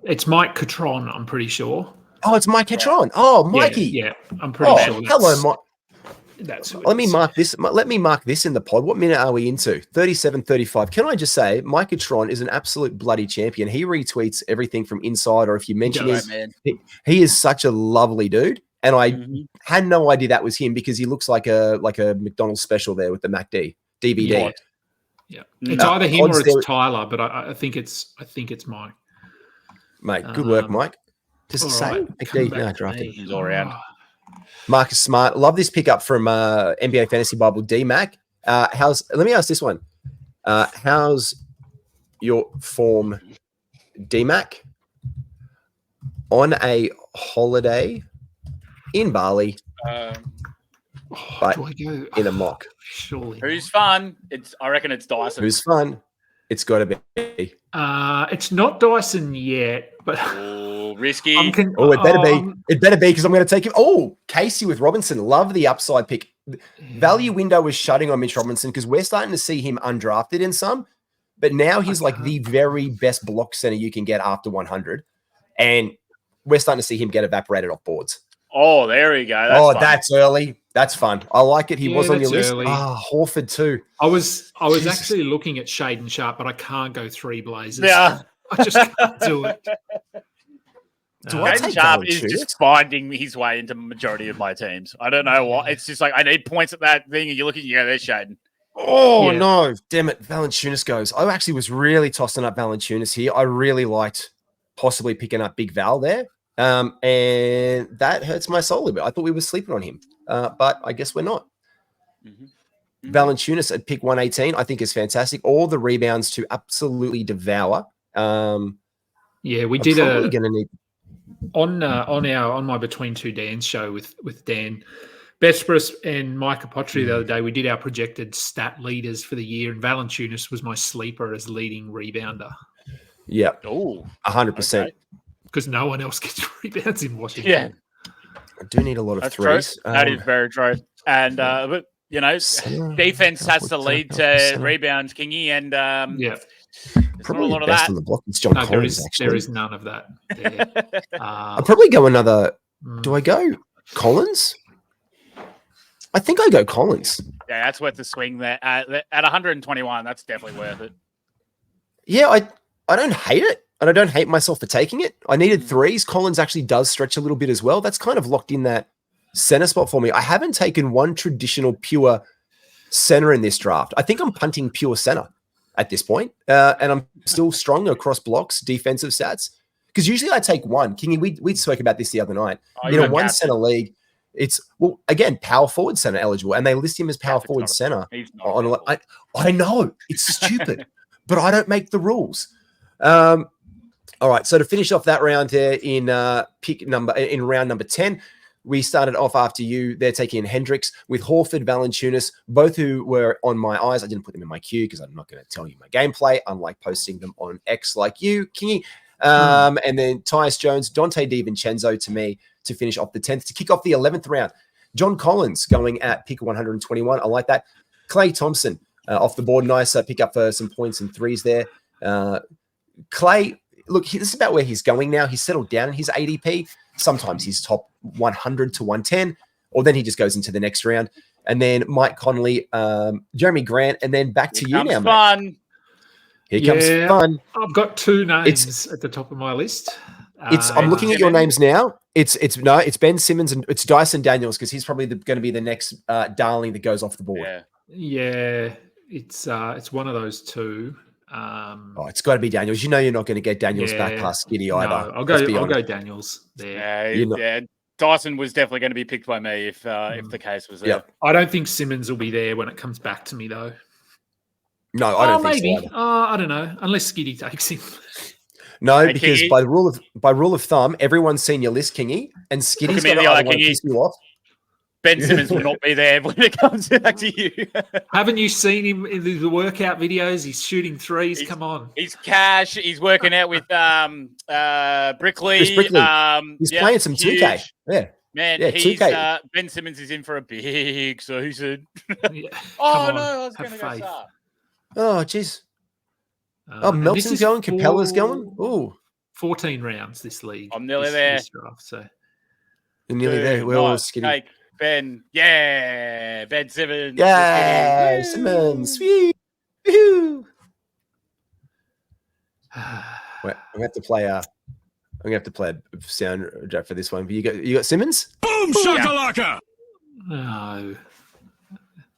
it's Mike Catron, I'm pretty sure.
Oh, it's Mike Catron. Oh, Mikey.
Yeah, I'm pretty sure.
Hello, Mike. Let me mark this in the pod. What minute are we into? 37:35. Can I just say, Mike Catron is an absolute bloody champion. He retweets everything from inside, or if you mention him, he is such a lovely dude. And I had no idea that was him, because he looks like a McDonald's special there with the MacD DVD.
Yeah. It's either him or it's Tyler, but I think it's Mike.
Mate, good work, Mike. Just the same.
Drafted. He's all around.
Marcus Smart. Love this pickup from NBA Fantasy Bible D-Mac. Let me ask this one. How's your form, D-Mac, on a holiday in Bali, but in a mock?
Surely.
Who's fun? I reckon it's Dyson.
Who's fun? It's got to be.
It's not Dyson yet, but
risky.
It better be. It better be, because I'm going to take him. Oh, Casey with Robinson. Love the upside pick. Value window was shutting on Mitch Robinson, because we're starting to see him undrafted in some, but now he's like the very best block center you can get after 100, and we're starting to see him get evaporated off boards.
Oh, there we go.
That's early. That's fun. I like it. He was on your list. Horford too.
I was actually looking at Shaden Sharp, but I can't go three Blazers.
Yeah.
I just can't do it.
Shaden Sharp is just finding his way into the majority of my teams. I don't know what. It's just like, I need points at that thing, and you look at there's Shaden.
Oh, no. Damn it. Valanciunas goes. I actually was really tossing up Valanciunas here. I really liked possibly picking up Big Val there. And that hurts my soul a bit. I thought we were sleeping on him, but I guess we're not. Valanciunas at pick 118, I think is fantastic. All the rebounds to absolutely devour.
We did on my Between Two Dans show with Dan Besbris and Mike Apotri the other day. We did our projected stat leaders for the year, and Valanciunas was my sleeper as leading rebounder.
Yeah,
100%.
because no one else gets rebounds in Washington.
Yeah.
I do need a lot of
That's
threes.
true. That is very true. And but defense has to lead to rebounds, Kingy, and
probably
not a lot of
best
that
on the block. It's John Collins.
There is none of that.
I'll probably go another. Do I go Collins? I think I go Collins.
Yeah, that's worth the swing there. At 121, that's definitely worth it.
Yeah, I don't hate it. And I don't hate myself for taking it. I needed threes. Collins actually does stretch a little bit as well. That's kind of locked in that center spot for me. I haven't taken one traditional pure center in this draft. I think I'm punting pure center at this point. And I'm still strong across blocks, defensive stats. Because usually I take one. Kingy, we spoke about this the other night. One center league, it's, well, again, power forward center eligible. And they list him as power forward center. I know. It's stupid. But I don't make the rules. All right, so to finish off that round here in round number 10, we started off after you. They're taking in Hendricks with Horford, Valanciunas, both who were on my eyes. I didn't put them in my queue because I'm not going to tell you my gameplay, unlike posting them on X like you, Kingy. And then Tyus Jones, Dante DiVincenzo to me to finish off the 10th. To kick off the 11th round, John Collins going at pick 121. I like that. Klay Thompson off the board. Nice pick up for some points and threes there. Klay, look, this is about where he's going now. He's settled down in his ADP. Sometimes he's top 100 to 110, or then he just goes into the next round. And then Mike Conley, Jeremy Grant, and then back to you now, mate. Here comes fun.
I've got two names at the top of my list.
I'm looking at your names now. It's Ben Simmons and it's Dyson Daniels because he's probably going to be the next darling that goes off the board.
Yeah, it's one of those two.
It's got to be Daniels. You know you're not going to get Daniels back past Skiddy either.
I'll go Daniels there.
Yeah, Dyson was definitely going to be picked by me if the case was there.
Yep.
I don't think Simmons will be there when it comes back to me though.
No, I don't think so.
I don't know. Unless Skiddy takes him.
No, because Kingy, by rule of thumb, everyone's seen your list, Kingy, and Skiddy's got to one piss you off.
Ben Simmons will not be there when it comes back to you.
Haven't you seen him in the workout videos? He's shooting threes. Come on.
He's cash. He's working out with Brickley.
He's playing some 2K. Yeah.
Man, he's Ben Simmons is in for a big season. I was going to go start.
Oh, jeez. Melton's going. Capella's going. Ooh.
14 rounds this league.
I'm nearly there.
Draft, so.
You're nearly there. We're all Skiddy.
Ben Simmons.
Yeah, Simmons. Woo-hoo. Wait, I'm gonna have to play a sound track for this one. But you got Simmons?
Boom shakalaka.
No,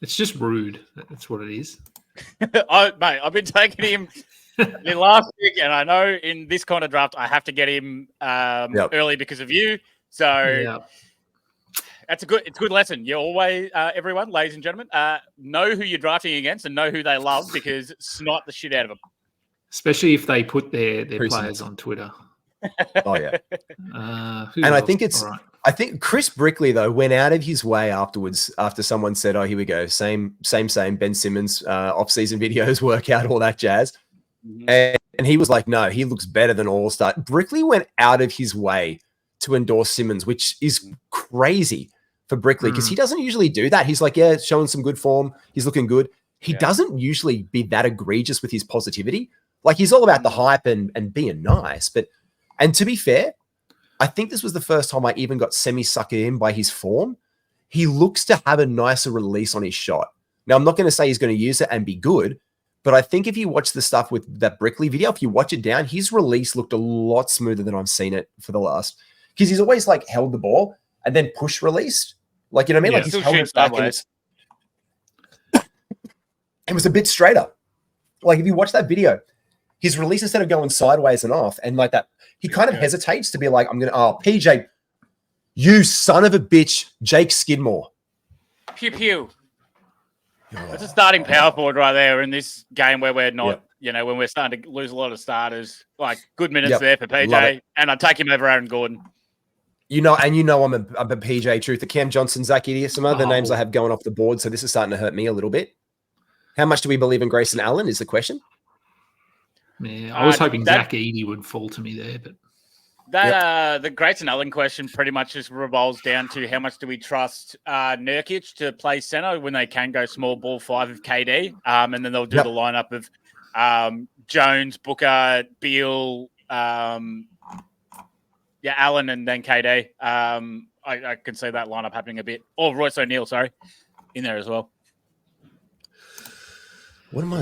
it's just rude. That's what it is.
Mate, I've been taking him in last week, and I know in this kind of draft I have to get him early because of you. So. It's a good lesson. You always, everyone, ladies and gentlemen, know who you're drafting against and know who they love because snipe the shit out of them.
Especially if they put their players on Twitter.
Oh yeah. And I think Chris Brickley though went out of his way afterwards after someone said, "Oh, here we go, same Ben Simmons off-season videos, workout, all that jazz," and he was like, "No, he looks better than All-Star." Brickley went out of his way to endorse Simmons, which is crazy for Brickley because he doesn't usually do that. He's like, yeah, showing some good form. He's looking good. He doesn't usually be that egregious with his positivity. Like he's all about the hype and being nice. And to be fair, I think this was the first time I even got semi-suckered in by his form. He looks to have a nicer release on his shot. Now, I'm not going to say he's going to use it and be good, but I think if you watch the stuff with that Brickley video, if you watch it down, his release looked a lot smoother than I've seen it for the last. Because he's always like held the ball and then push released. Like, you know what I mean? Like he's held it back and it was a bit straighter. Like if you watch that video, his release instead of going sideways and off and like that, he kind of hesitates to be like, PJ, you son of a bitch, Jake Skidmore.
Pew pew. That's a starting power forward right there in this game where we're not, when we're starting to lose a lot of starters. Like good minutes there for PJ, and I'd take him over Aaron Gordon. I'm a
PJ truther. Cam Johnson, Zach Idiot, some other names I have going off the board, so this is starting to hurt me a little bit. How much do we believe in Grayson Allen is the question.
Yeah, I was hoping Zach Edey would fall to me there, but
That the Grayson Allen question pretty much just revolves down to how much do we trust Nurkic to play center when they can go small ball 5 of KD, and then they'll do the lineup of Jones, Booker, Beal, Allen, and then KD. I can see that lineup happening a bit. Or Royce O'Neal, sorry, in there as well.
What am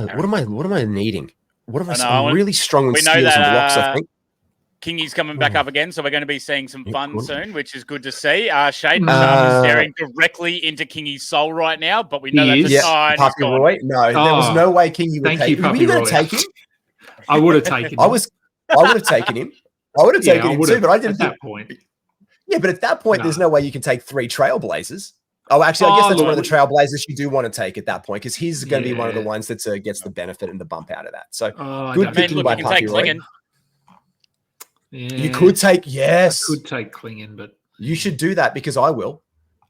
I needing? I'm really strong on steals and blocks, I think.
Kingy's coming back up again, so we're going to be seeing some fun soon, which is good to see. Shaden is staring directly into Kingy's soul right now, but we know that's a sign.
Puppy Roy? No, there was no way Kingy would take him. Were you going to take him?
I would have taken him.
I would have taken him. I would have taken him too, but I didn't.
At that point.
Yeah, but at that point, there's no way you can take 3 Trailblazers. Oh, actually, I guess that's one of the Trailblazers you do want to take at that point, because he's going to be one of the ones that gets the benefit and the bump out of that. So good picking by Puppy Roy.
Yeah.
You could take,
I could take Klingon, but
you should do that, because I will.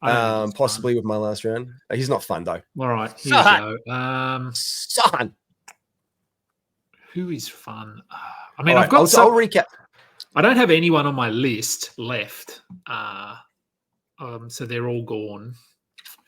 Possibly with my last round. He's not fun though.
All right, here we go.
Son,
who is fun? I mean, I've got.
I'll recap.
I don't have anyone on my list left, so they're all gone.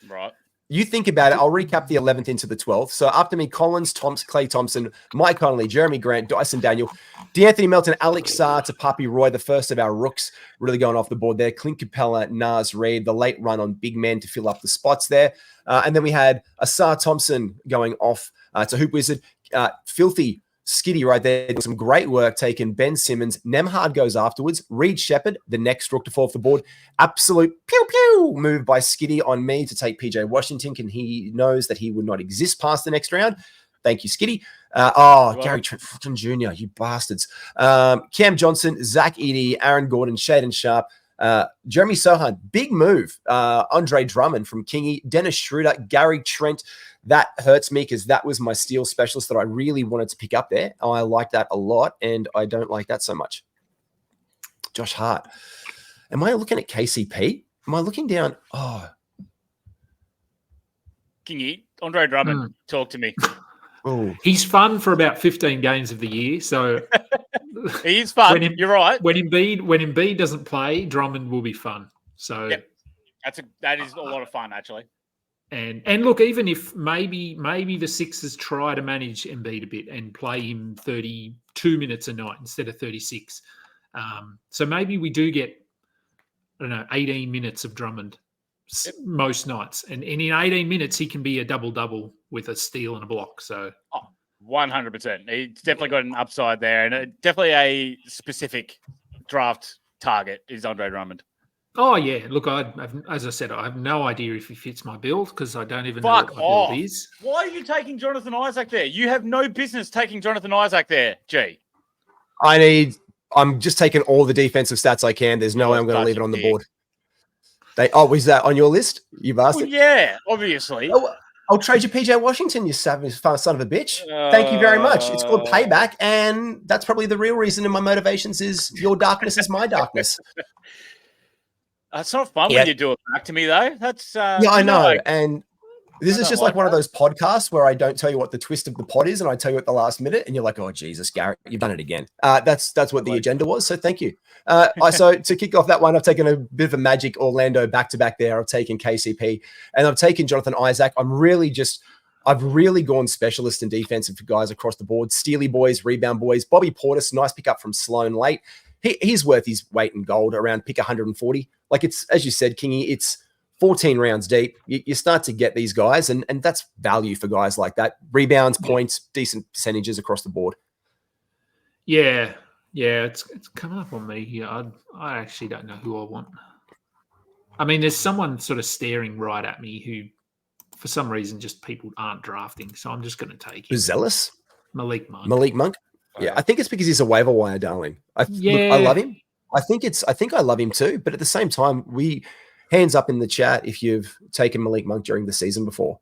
Right.
You think about it. I'll recap the 11th into the 12th. So after me, Collins, Clay Thompson, Mike Connolly, Jeremy Grant, Dyson Daniel, D'Anthony Melton, Alex Sarr to Puppy Roy, the first of our rooks really going off the board there. Clint Capella, Nas Reed, the late run on big men to fill up the spots there. And then we had Asar Thompson going off to Hoop Wizard. Filthy Skiddy right there, doing some great work, taking Ben Simmons. Nemhard goes afterwards. Reed Shepherd, the next rook to fall off the board. Absolute pew move by Skiddy on me to take PJ Washington, and he knows that he would not exist past the next round. Thank you, Skiddy. Gary Trent Fulton Jr., you bastards. Cam Johnson, Zach Edey, Aaron Gordon, Shaden Sharp, Jeremy Sohan, big move. Andre Drummond from Kingy, Dennis Schroeder, Gary Trent. That hurts me, because that was my steal specialist that I really wanted to pick up there. I like that a lot, and I don't like that so much. Josh Hart. Am I looking at KCP? Am I looking down?
Kingy, Andre Drummond, talk to me.
Oh,
he's fun for about 15 games of the year, so
he's fun. You're right.
When Embiid doesn't play, Drummond will be fun. So
that is a lot of fun, actually.
And look, even if maybe the Sixers try to manage Embiid a bit and play him 32 minutes a night instead of 36, so maybe we do get 18 minutes of Drummond most nights, and in 18 minutes he can be a double with a steal and a block. So
100%, he's definitely got an upside there, and definitely a specific draft target is Andre Drummond.
Oh, yeah. Look, as I said, I have no idea if he fits my build, because I don't even know what my build is.
Why are you taking Jonathan Isaac there? You have no business taking Jonathan Isaac there, G.
I'm just taking all the defensive stats I can. There's no way I'm going to leave it on the board. Is that on your list, you bastard?
Well, yeah, obviously.
I'll trade you PJ Washington, you savage son of a bitch. Thank you very much. It's called payback, and that's probably the real reason in my motivations is your darkness is my darkness.
It's not fun when you do it back to me, though. That's
I know. And this is just like one of those podcasts where I don't tell you what the twist of the pod is, and I tell you at the last minute, and you're like, "Oh Jesus, Garrett, you've done it again." That's what the agenda was. So thank you. So to kick off that one, I've taken a bit of a Magic Orlando back-to-back there. I've taken KCP, and I've taken Jonathan Isaac. I've really gone specialist in defensive for guys across the board. Steely boys, rebound boys. Bobby Portis, nice pickup from Sloan late. He's worth his weight in gold around pick 140. Like, it's, as you said, Kingy, it's 14 rounds deep. You start to get these guys, and that's value for guys like that. Rebounds, points, decent percentages across the board.
Yeah, it's coming up on me here. I actually don't know who I want. I mean, there's someone sort of staring right at me who, for some reason, just people aren't drafting. So I'm just going to take him.
Who's zealous?
Malik Monk.
Malik Monk? Yeah, I think it's because he's a waiver wire darling. Look, I love him. I think I love him too. But at the same time, hands up in the chat if you've taken Malik Monk during the season before,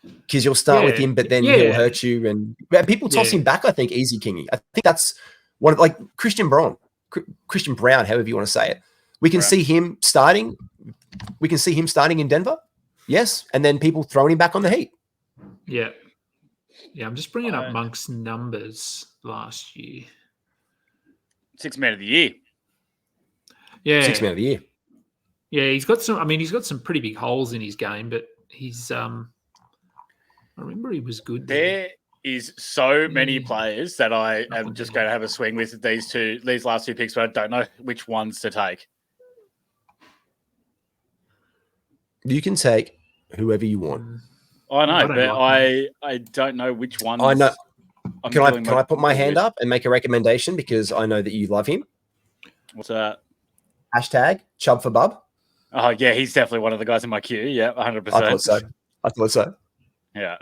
because you'll start with him, but then he'll hurt you. And people toss him back. I think easy Kingy. I think that's one of, like, Christian Brown, however you want to say it. We can see him starting. We can see him starting in Denver. Yes, and then people throwing him back on the Heat.
Yeah. I'm just bringing up Monk's numbers last year.
6 man of the year.
Yeah.
6 man of the year.
Yeah, he's got some. I mean, he's got some pretty big holes in his game, but he's. I remember he was good.
There is so many players that I am just going to have a swing with these last two picks, but I don't know which ones to take.
You can take whoever you want.
I know, but I don't know which ones.
I know. Can I put my hand up and make a recommendation because I know that you love him?
What's that?
Hashtag Chubb for Bub.
Oh yeah, he's definitely one of the guys in my queue. Yeah, 100%.
I thought so.
Yeah.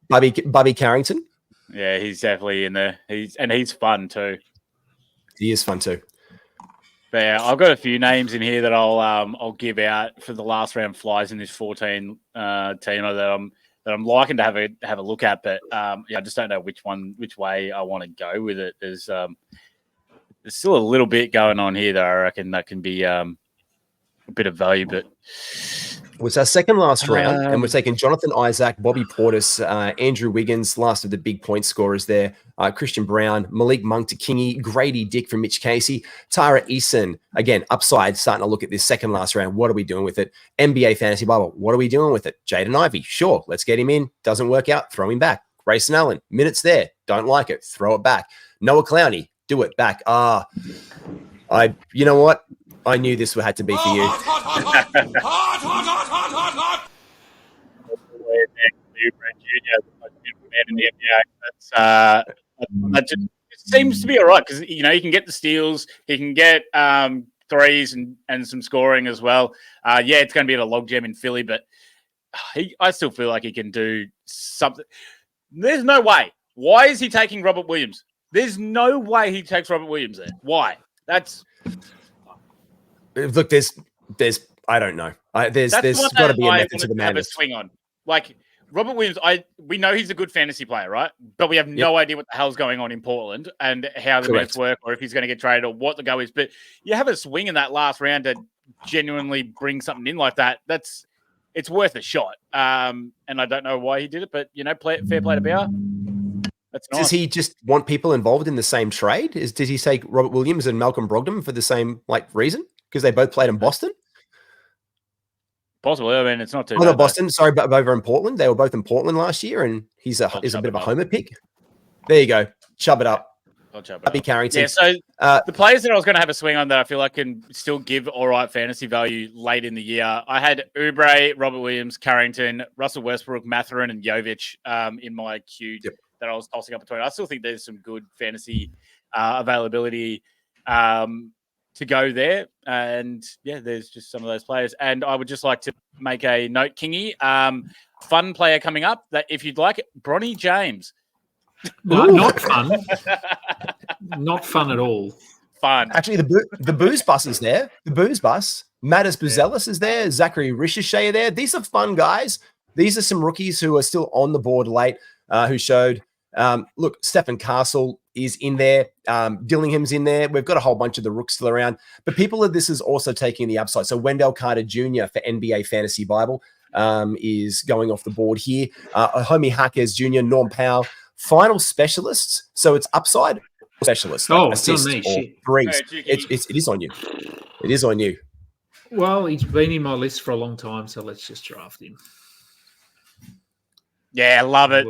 Bubby Carrington.
Yeah, he's definitely in there. He's fun too.
He is fun too.
But yeah, I've got a few names in here that I'll give out for the last round flies in this 14 team that I'm liking to have a look at. But I just don't know which way I want to go with it. There's still a little bit going on here that I reckon that can be a bit of value. But
it's our second last round, and we're taking Jonathan Isaac, Bobby Portis, Andrew Wiggins, last of the big point scorers there, Christian Brown, Malik Monk to Kingy, Grady Dick from Mitch Casey, Tara Eason, again, upside, starting to look at this second last round. What are we doing with it? NBA Fantasy Bible, what are we doing with it? Jaden Ivey, sure, let's get him in. Doesn't work out, throw him back. Grayson Allen, minutes there, don't like it, throw it back. Noah Clowney, do it back. You know what? I knew this had to be for you.
That just seems to be all right because he can get the steals, he can get threes and some scoring as well. It's going to be at a logjam in Philly, but I still feel like he can do something. There's no way. Why is he taking Robert Williams? There's no way he takes Robert Williams there. Why?
Look, there's I don't know. There's got to be a method to the madness.
Swing on, like Robert Williams. We know he's a good fantasy player, right? But we have no idea what the hell's going on in Portland and how the minutes work, or if he's going to get traded, or what the go is. But you have a swing in that last round to genuinely bring something in like that. It's worth a shot. And I don't know why he did it, but fair play to Bauer. That's nice.
Does he just want people involved in the same trade? Did he say Robert Williams and Malcolm Brogdon for the same reason? Because they both played in Boston?
Possibly. I mean, it's not too
bad. Not Boston, sorry, but over in Portland. They were both in Portland last year, and he's a bit of a homer pick. There you go. Chub it up.
I'll chub it up.
Carrington.
Yeah, so the players that I was going to have a swing on that I feel like can still give all right fantasy value late in the year. I had Oubre, Robert Williams, Carrington, Russell Westbrook, Mathurin, and Jovic in my queue that I was tossing up between. I still think there's some good fantasy availability to go there. And there's just some of those players. And I would just like to make a note, Kingy, fun player coming up that if you'd like it, Bronny James.
No, not fun. Not fun at all.
Fun.
Actually, the booze bus is there. The booze bus. Mattis Buzelis is there. Zachary Ricochet are there. These are fun guys. These are some rookies who are still on the board late, who showed. Look, Stephen Castle is in there. Dillingham's in there. We've got a whole bunch of the rooks still around. But people of this is also taking the upside. So Wendell Carter Jr. for NBA Fantasy Bible is going off the board here. Homie Hackers Jr., Norm Powell. Final specialists. So it's upside specialist.
It's on me.
Threes. It is on you. It is on you.
Well, he's been in my list for a long time, so let's just draft him.
Yeah, love it.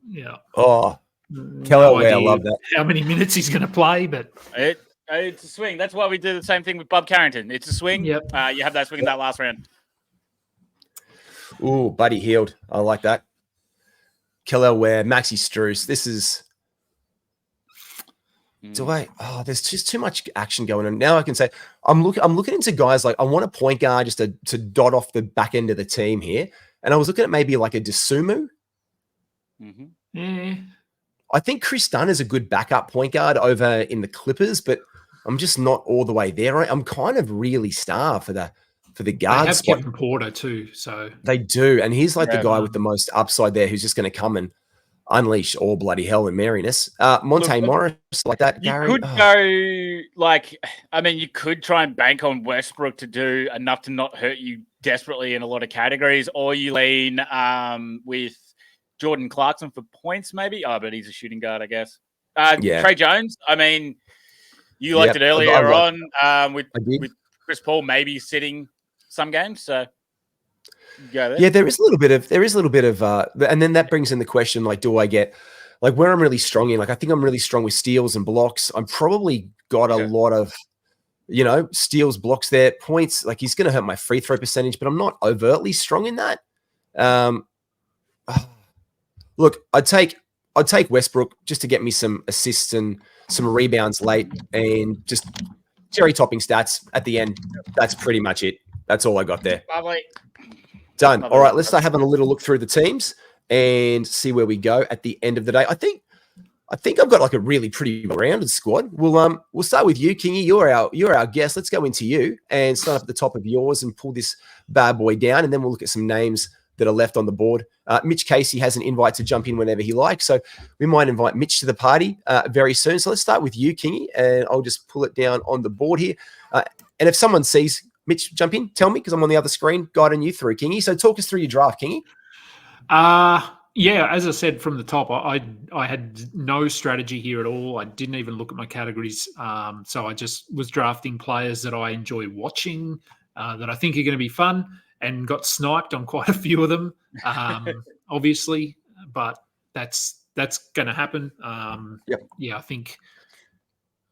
Yeah.
Oh, I love that.
How many minutes he's going to play, but
it's a swing. That's why we do the same thing with Bob Carrington. It's a swing.
Yep.
You have that swing in that last round.
Ooh, Buddy Healed. I like that. Kelly Ware, Maxi Struess. This is. There's just too much action going on. Now I can say I'm looking into guys like I want a point guard just to dot off the back end of the team here. And I was looking at maybe like a Desumu.
Mm-hmm.
Yeah.
I think Chris Dunn is a good backup point guard over in the Clippers, but I'm just not all the way there. I'm kind of really starved for the guard
they have
spot.
Kevin Porter too, so
they do, and he's like the guy with the most upside there, who's just going to come and unleash all bloody hell and merriness. Monte Morris, like that.
You
Gary,
could go you could try and bank on Westbrook to do enough to not hurt you desperately in a lot of categories, or you lean with Jordan Clarkson for points, maybe. Oh, but he's a shooting guard, I guess. Trey Jones. I mean, You liked it earlier on with Chris Paul maybe sitting some games. So go there.
Yeah, there is a little bit of, and then that brings in the question, like, do I get, like, where I'm really strong in? Like, I think I'm really strong with steals and blocks. I'm probably got a lot of, steals, blocks there, points. Like, he's going to hurt my free throw percentage, but I'm not overtly strong in that. Look, I'd take Westbrook just to get me some assists and some rebounds late, and just cherry topping stats at the end. That's pretty much it. That's all I got there.
Lovely.
Done. All right, let's start having a little look through the teams and see where we go at the end of the day. I think I've got like a really pretty rounded squad. We'll start with you, Kingy. You're our guest. Let's go into you and start up at the top of yours and pull this bad boy down, and then we'll look at some names that are left on the board. Mitch Casey has an invite to jump in whenever he likes, so we might invite Mitch to the party very soon. So let's start with you, Kingy, and I'll just pull it down on the board here. And if someone sees Mitch jump in, tell me, because I'm on the other screen guiding you through, Kingy. So talk us through your draft, Kingy.
Yeah, as I said from the top, I had no strategy here at all. I didn't even look at my categories. So I just was drafting players that I enjoy watching, that I think are going to be fun, and got sniped on quite a few of them, obviously. But that's going to happen. Yeah, I think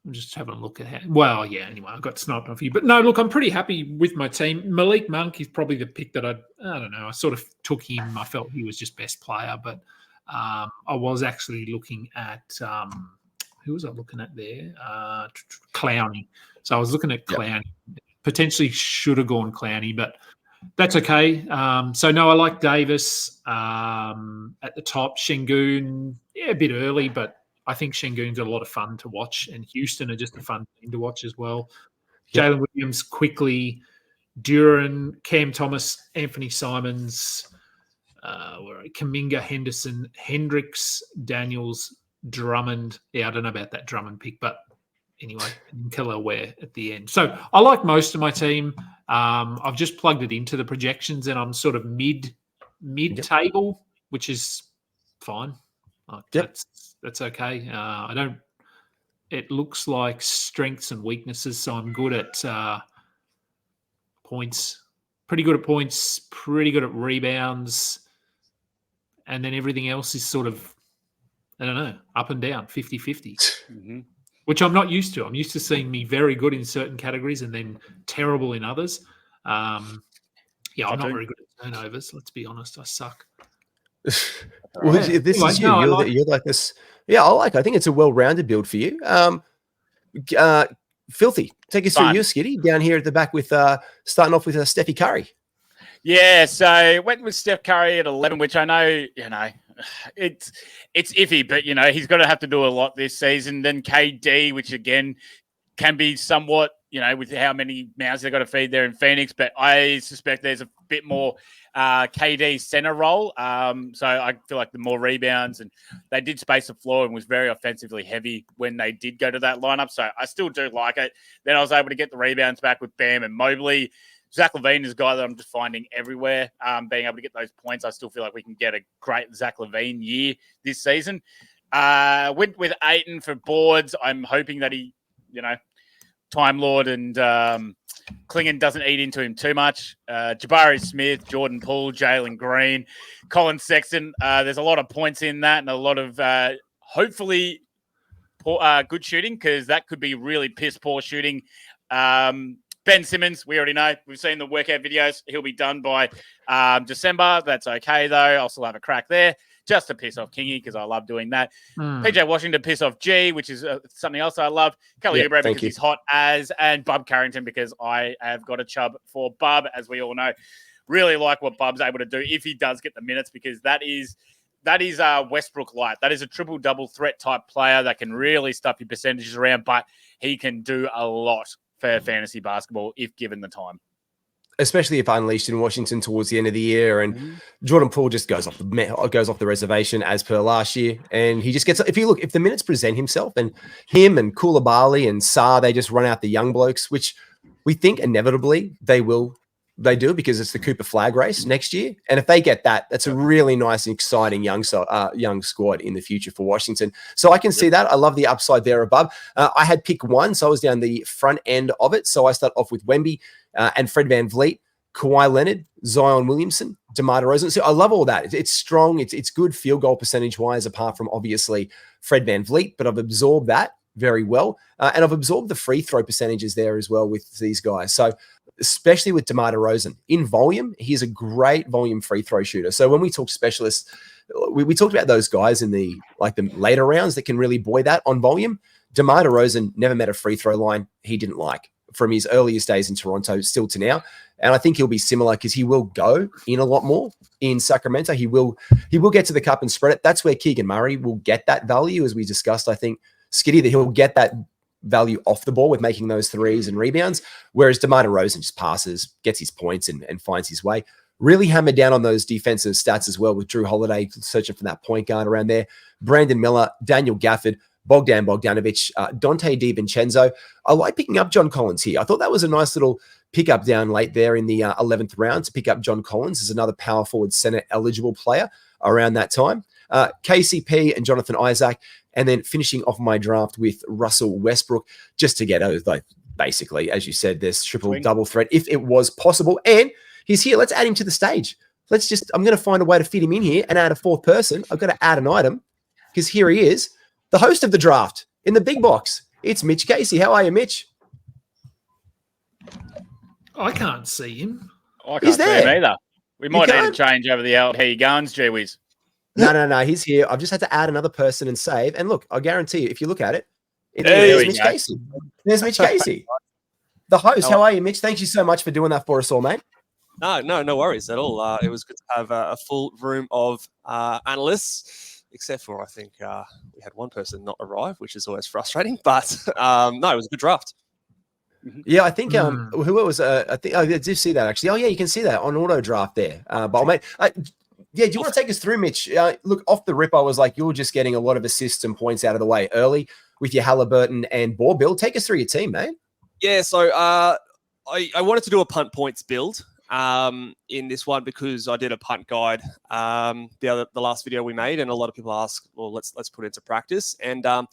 I'm just having a look at how. Well, yeah. Anyway, I got sniped on a few, but no. Look, I'm pretty happy with my team. Malik Monk is probably the pick that I don't know. I sort of took him. I felt he was just best player, but I was actually looking at who was I looking at there? Clowney. So I was looking at Clowney. Potentially should have gone Clowney, but that's okay. So no, I like Davis at the top. Şengün, a bit early, but I think Şengün's a lot of fun to watch, and Houston are just a fun team to watch as well. Jalen Williams, quickly, Duran, Cam Thomas, Anthony Simons, Kuminga, Henderson, Hendricks, Daniels, Drummond. Yeah, I don't know about that Drummond pick, but anyway, Keller Ware at the end. So I like most of my team. I've just plugged it into the projections, and I'm sort of mid-table, which is fine. That's okay. I don't. It looks like strengths and weaknesses, so I'm good at points. Pretty good at points. Pretty good at rebounds, and then everything else is sort of, I don't know, up and down, 50-50, which I'm not used to. I'm used to seeing me very good in certain categories and then terrible in others. I'm not very good at turnovers. Let's be honest, I suck.
Well, this is you. You're like this. Yeah, I think it's a well-rounded build for you. Filthy, take us through your Skiddy down here at the back with starting off with Stephy Curry.
Yeah, so went with Steph Curry at 11, which I know, it's iffy, but he's going to have to do a lot this season. Then KD, which again can be somewhat, with how many mouths they've got to feed there in Phoenix, but I suspect there's a bit more KD center role. So I feel like the more rebounds, and they did space the floor and was very offensively heavy when they did go to that lineup. So I still do like it. Then I was able to get the rebounds back with Bam and Mobley. Zach LaVine is a guy that I'm just finding everywhere. Being able to get those points, I still feel like we can get a great Zach LaVine year this season. Went with Ayton for boards. I'm hoping that he, Time Lord and Klingon doesn't eat into him too much. Jabari Smith, Jordan Poole, Jalen Green, Colin Sexton. There's a lot of points in that, and a lot of hopefully good shooting, because that could be really piss poor shooting. Ben Simmons, we already know. We've seen the workout videos. He'll be done by December. That's okay, though. I'll still have a crack there, just to piss off Kingy, because I love doing that. PJ Washington, piss off G, which is something else I love. Kelly Oubre, because he's hot as, and Bub Carrington, because I have got a chub for Bub, as we all know. Really like what Bub's able to do if he does get the minutes, because that is Westbrook light. That is a triple-double threat type player that can really stuff your percentages around, but he can do a lot for fantasy basketball if given the time.
Especially if unleashed in Washington towards the end of the year, and Jordan Poole just goes off the reservation as per last year, and he just gets. If the minutes present himself, and him and Koulibaly and Sarr, they just run out the young blokes, which we think inevitably they will they do because it's the Cooper flag race next year. And if they get that, that's a really nice and exciting young squad in the future for Washington. So I can see that. I love the upside there above. I had pick 1, so I was down the front end of it. So I start off with Wemby and Fred VanVleet, Kawhi Leonard, Zion Williamson, DeMar DeRozan. So I love all that. It's strong. It's good field goal percentage-wise, apart from obviously Fred VanVleet, but I've absorbed that very well. And I've absorbed the free throw percentages there as well with these guys. So especially with DeMar DeRozan, in volume, he's a great volume free throw shooter. So when we talk specialists, we talked about those guys in the later rounds that can really buoy that on volume. DeMar DeRozan never met a free throw line he didn't like from his earliest days in Toronto still to now. And I think he'll be similar because he will go in a lot more in Sacramento. He will get to the cup and spread it. That's where Keegan Murray will get that value, as we discussed. I think Skiddy, that he'll get that value off the ball with making those threes and rebounds, whereas DeMar DeRozan just passes, gets his points and finds his way. Really hammered down on those defensive stats as well with Drew Holiday searching for that point guard around there. Brandon Miller, Daniel Gafford, Bogdan Bogdanovic, Dante DiVincenzo. I like picking up John Collins here. I thought that was a nice little pickup down late there in the 11th round to pick up John Collins as another power forward center eligible player around that time. KCP and Jonathan Isaac, and then finishing off my draft with Russell Westbrook, just to get over, basically, as you said, this triple-double threat, if it was possible. And he's here. Let's add him to the stage. I'm going to find a way to fit him in here and add a 4th person. I've got to add an item because here he is, the host of the draft in the big box. It's Mitch Casey. How are you, Mitch?
I can't see him.
I can't see him either. We might need to change over the old how you guns, gee whiz.
No. He's here. I've just had to add another person and save. And look, I guarantee you, if you look at it, there's Mitch Casey. There's Mitch Casey, the host. How are you, Mitch? Thank you so much for doing that for us all, mate.
No worries at all. It was good to have a full room of analysts, except for I think we had one person not arrive, which is always frustrating. But no, it was a good draft.
Yeah, I think who it was? I think I did see that actually. Oh yeah, you can see that on auto draft there. But mate. Yeah, do you want to take us through, Mitch? Look, off the rip, I was like, you're just getting a lot of assists and points out of the way early with your Halliburton and Ball build. Take us through your team, mate.
Yeah, so I wanted to do a punt points build in this one because I did a punt guide the last video we made, and a lot of people ask, well, let's put it into practice. And so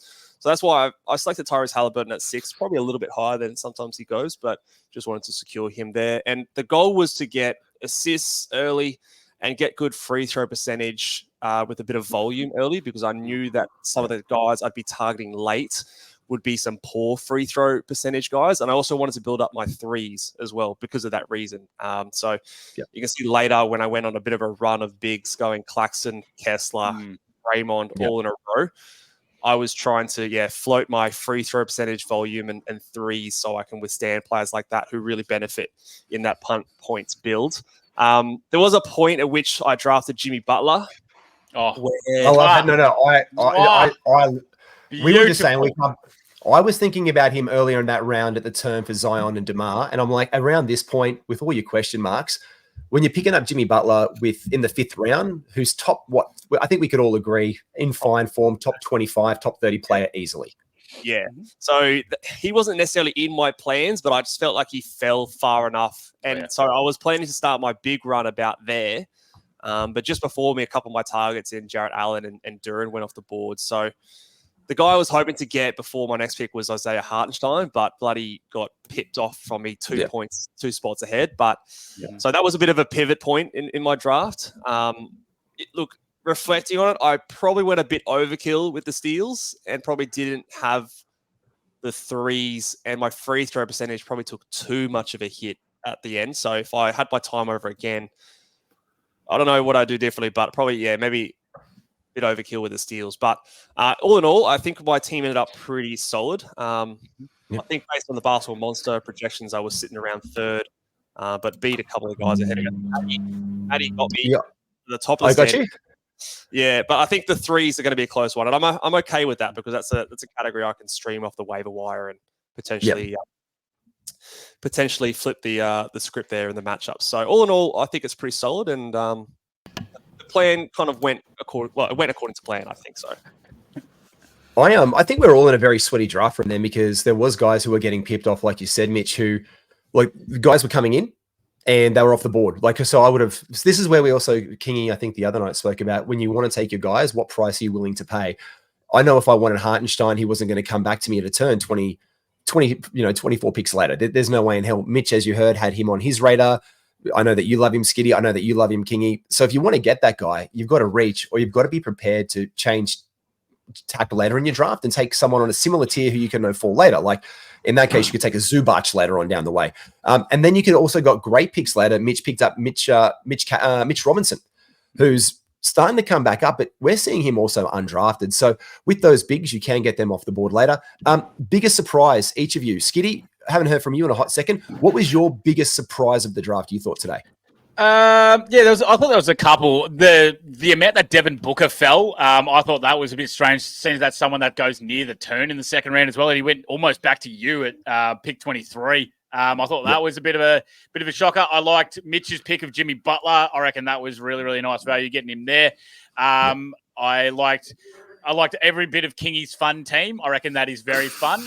that's why I selected Tyrese Halliburton at 6, probably a little bit higher than sometimes he goes, but just wanted to secure him there. And the goal was to get assists early and get good free throw percentage with a bit of volume early, because I knew that some of the guys I'd be targeting late would be some poor free throw percentage guys. And I also wanted to build up my threes as well because of that reason. So you can see later when I went on a bit of a run of bigs going Claxton, Kessler, Raymond, all in a row, I was trying to float my free throw percentage volume and threes so I can withstand players like that who really benefit in that punt points build. There was a point at which I drafted Jimmy Butler.
We were just saying I was thinking about him earlier in that round at the turn for Zion and DeMar, and I'm like, around this point, with all your question marks, when you're picking up Jimmy Butler in the 5th round, who's top, I think we could all agree, in fine form, top 25, top 30 player easily.
Yeah. So he wasn't necessarily in my plans, but I just felt like he fell far enough. And so I was planning to start my big run about there. But just before me, a couple of my targets in Jarrett Allen and Duran went off the board. So the guy I was hoping to get before my next pick was Isaiah Hartenstein, but bloody got pipped off from me 2 points, 2 spots ahead. But so that was a bit of a pivot point in my draft. Look, reflecting on it, I probably went a bit overkill with the steals and probably didn't have the threes, and my free throw percentage probably took too much of a hit at the end. So if I had my time over again, I don't know what I'd do differently, but probably, maybe a bit overkill with the steals. But all in all, I think my team ended up pretty solid. I think based on the Basketball Monster projections, I was sitting around 3rd, but beat a couple of guys ahead of me. Addy got me to the top of the
stand. I got you.
Yeah, but I think the threes are going to be a close one, and I'm okay with that because that's a category I can stream off the waiver wire and potentially flip the script there in the matchup. So all in all, I think it's pretty solid, and the plan kind of went according to plan. I think so.
I think we're all in a very sweaty draft from them because there was guys who were getting pipped off, like you said, Mitch, who the guys were coming in and they were off the board. Like, so I would have, this is where we also, Kingy, I think the other night spoke about when you want to take your guys, what price are you willing to pay? I know if I wanted Hartenstein, he wasn't going to come back to me at a turn 24 picks later. There's no way in hell. Mitch, as you heard, had him on his radar. I know that you love him, Skiddy. I know that you love him, Kingy. So if you want to get that guy, you've got to reach, or you've got to be prepared to change tack later in your draft and take someone on a similar tier who you can know fall later. Like in that case, you could take a Zubac later on down the way. And then you could also got great picks later. Mitch picked up Mitch Robinson, who's starting to come back up, but we're seeing him also undrafted. So with those bigs, you can get them off the board later. Biggest surprise, each of you. Skiddy, I haven't heard from you in a hot second. What was your biggest surprise of the draft you thought today?
I thought there was a couple. The amount that Devin Booker fell, I thought that was a bit strange, seeing that's someone that goes near the turn in the second round as well. And he went almost back to you at pick 23. I thought that was a bit of a shocker. I liked Mitch's pick of Jimmy Butler. I reckon that was really, really nice value getting him there. I liked every bit of Kingy's fun team. I reckon that is very fun.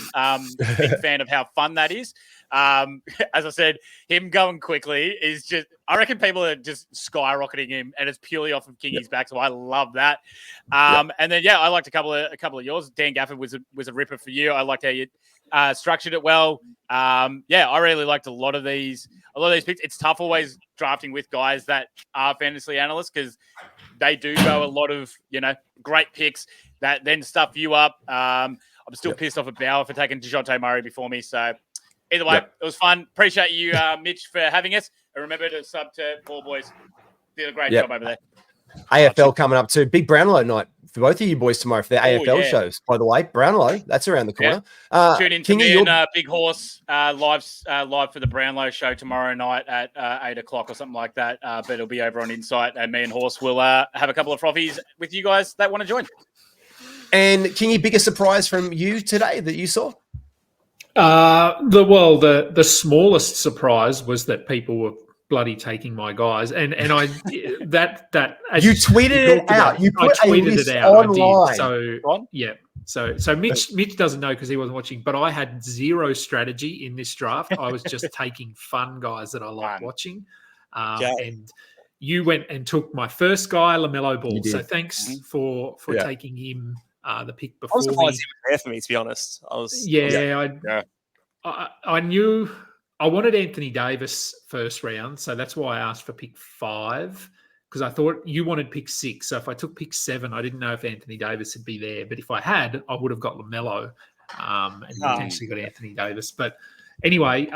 Big fan of how fun that is. As I said, him going quickly is just, I reckon people are just skyrocketing him, and it's purely off of Kingy's back. So I love that. And then, I liked a couple of yours. Dan Gafford was a ripper for you. I liked how you structured it well. I really liked a lot of these picks. It's tough always drafting with guys that are fantasy analysts, because they do go a lot of, great picks that then stuff you up. I'm still pissed off at Bauer for taking DeJounte Murray before me. So either way, it was fun. Appreciate you, Mitch, for having us. And remember to sub to Ball Boys. Did a great job over there.
AFL coming up too. Big Brownlow night for both of you boys tomorrow for their AFL shows. By the way, Brownlow, that's around the corner.
Tune in to me and Big Horse live for the Brownlow show tomorrow night at 8 o'clock or something like that. But it'll be over on Insight, and me and Horse will have a couple of frothies with you guys that want to join.
And Kingy, biggest surprise from you today that you saw?
The smallest surprise was that people were bloody taking my guys, and I that as
you tweeted it out.
I tweeted it out.
Online.
I did. So Mitch doesn't know because he wasn't watching, but I had zero strategy in this draft. I was just taking fun guys that I like watching, and you went and took my first guy, LaMelo Ball. So thanks for taking him. The pick before.
I was surprised he was there for me, to be honest.
I knew I wanted Anthony Davis first round, so that's why I asked for pick 5, because I thought you wanted pick 6. So if I took pick 7, I didn't know if Anthony Davis would be there. But if I had, I would have got LaMelo and potentially got Anthony Davis. But anyway,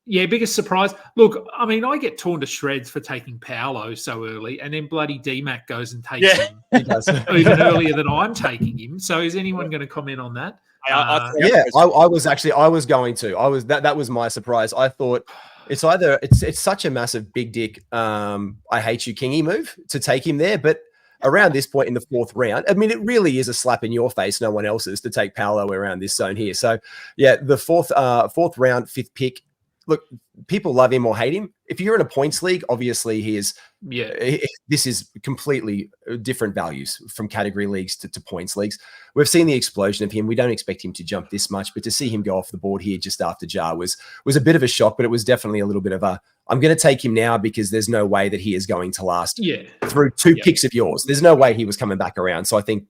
biggest surprise. Look, I mean, I get torn to shreds for taking Paolo so early, and then bloody D-Mac goes and takes him even earlier than I'm taking him. So is anyone going to comment on that?
I was going to. That was my surprise. I thought it's such a massive big dick. I hate you, Kingy move to take him there, but around this point in the 4th round, I mean, it really is a slap in your face. No one else's to take Paolo around this zone here. So the fourth round, 5th pick. Look, people love him or hate him. If you're in a points league, obviously this is completely different values from category leagues to points leagues. We've seen the explosion of him. We don't expect him to jump this much, but to see him go off the board here just after Jar was a bit of a shock, but it was definitely a little bit of I'm going to take him now because there's no way that he is going to last through 2 picks of yours. There's no way he was coming back around. So I think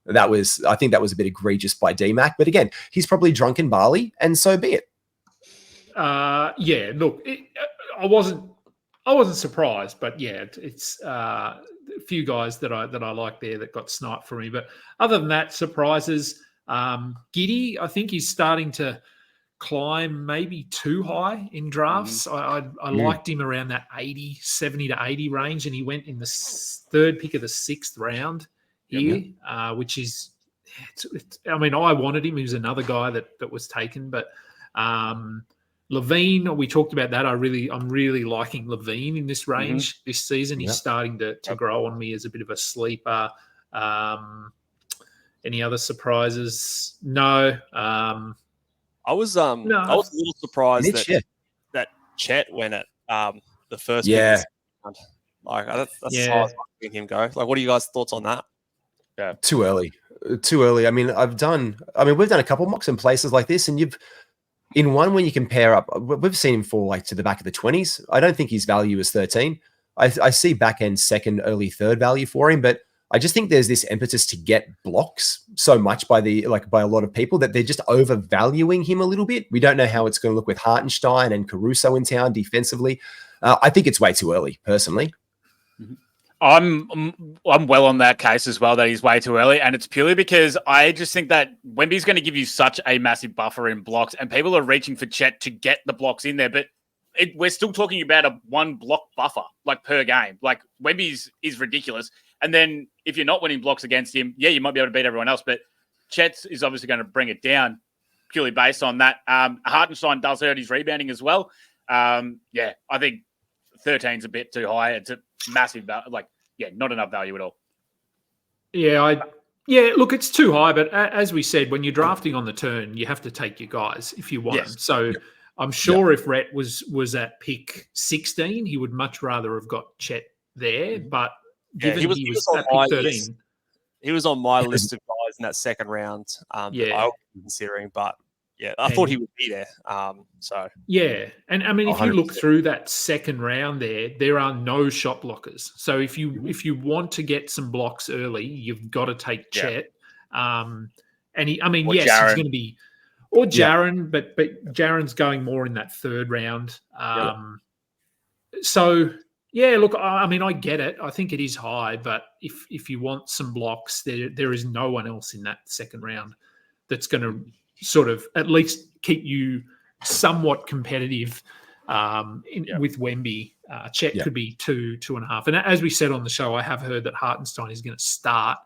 that was a bit egregious by D-Mac, but again, he's probably drunk in Bali, and so be it.
Look, I wasn't surprised, but it's a few guys that I like there that got sniped for me. But other than that, surprises. Skiddy, I think he's starting to climb maybe too high in drafts. I liked him around that 70 to 80 range, and he went in the 3rd pick of the 6th round here, which is, I mean, I wanted him. He was another guy that was taken, but Levine, we talked about that. I'm really liking Levine in this range this season. He's starting to grow on me as a bit of a sleeper. Any other surprises? No.
I was a little surprised that Chet went at the first pick. Like that's as far as I'm seeing him go. Like, what are you guys' thoughts on that?
Yeah, too early. I mean, we've done a couple mocks in places like this, and in one when you compare up, we've seen him fall like to the back of the 20s. I don't think his value is 13. I see back end second, early third value for him, but I just think there's this impetus to get blocks so much by a lot of people that they're just overvaluing him a little bit. We don't know how it's going to look with Hartenstein and Caruso in town defensively. I think it's way too early, personally.
I'm well on that case as well, that he's way too early, and it's purely because I just think that Wemby's going to give you such a massive buffer in blocks, and people are reaching for Chet to get the blocks in there, but we're still talking about a 1 block buffer, like per game. Like Wemby's is ridiculous, and then if you're not winning blocks against him, yeah, you might be able to beat everyone else, but Chet is obviously going to bring it down purely based on that. Hartenstein does hurt his rebounding as well. Yeah, I think 13's a bit too high. It's a massive, not enough value at all.
Yeah, look, it's too high, but as we said, when you're drafting on the turn, you have to take your guys if you want them. So I'm sure if Rhett was at pick 16, he would much rather have got Chet there, but given he was at pick 13.
List. He was on my list of guys in that second round that I was considering, but I thought he would be there.
And I mean, if 100%. You look through that second round, there are no shot blockers. So if you want to get some blocks early, you've got to take Chet. He's going to be, or Jaren, but Jaren's going more in that third round. Look, I mean, I get it. I think it is high, but if you want some blocks, there is no one else in that second round that's going to sort of at least keep you somewhat competitive with Wemby. Chet could be 2.5. And as we said on the show, I have heard that Hartenstein is going to start,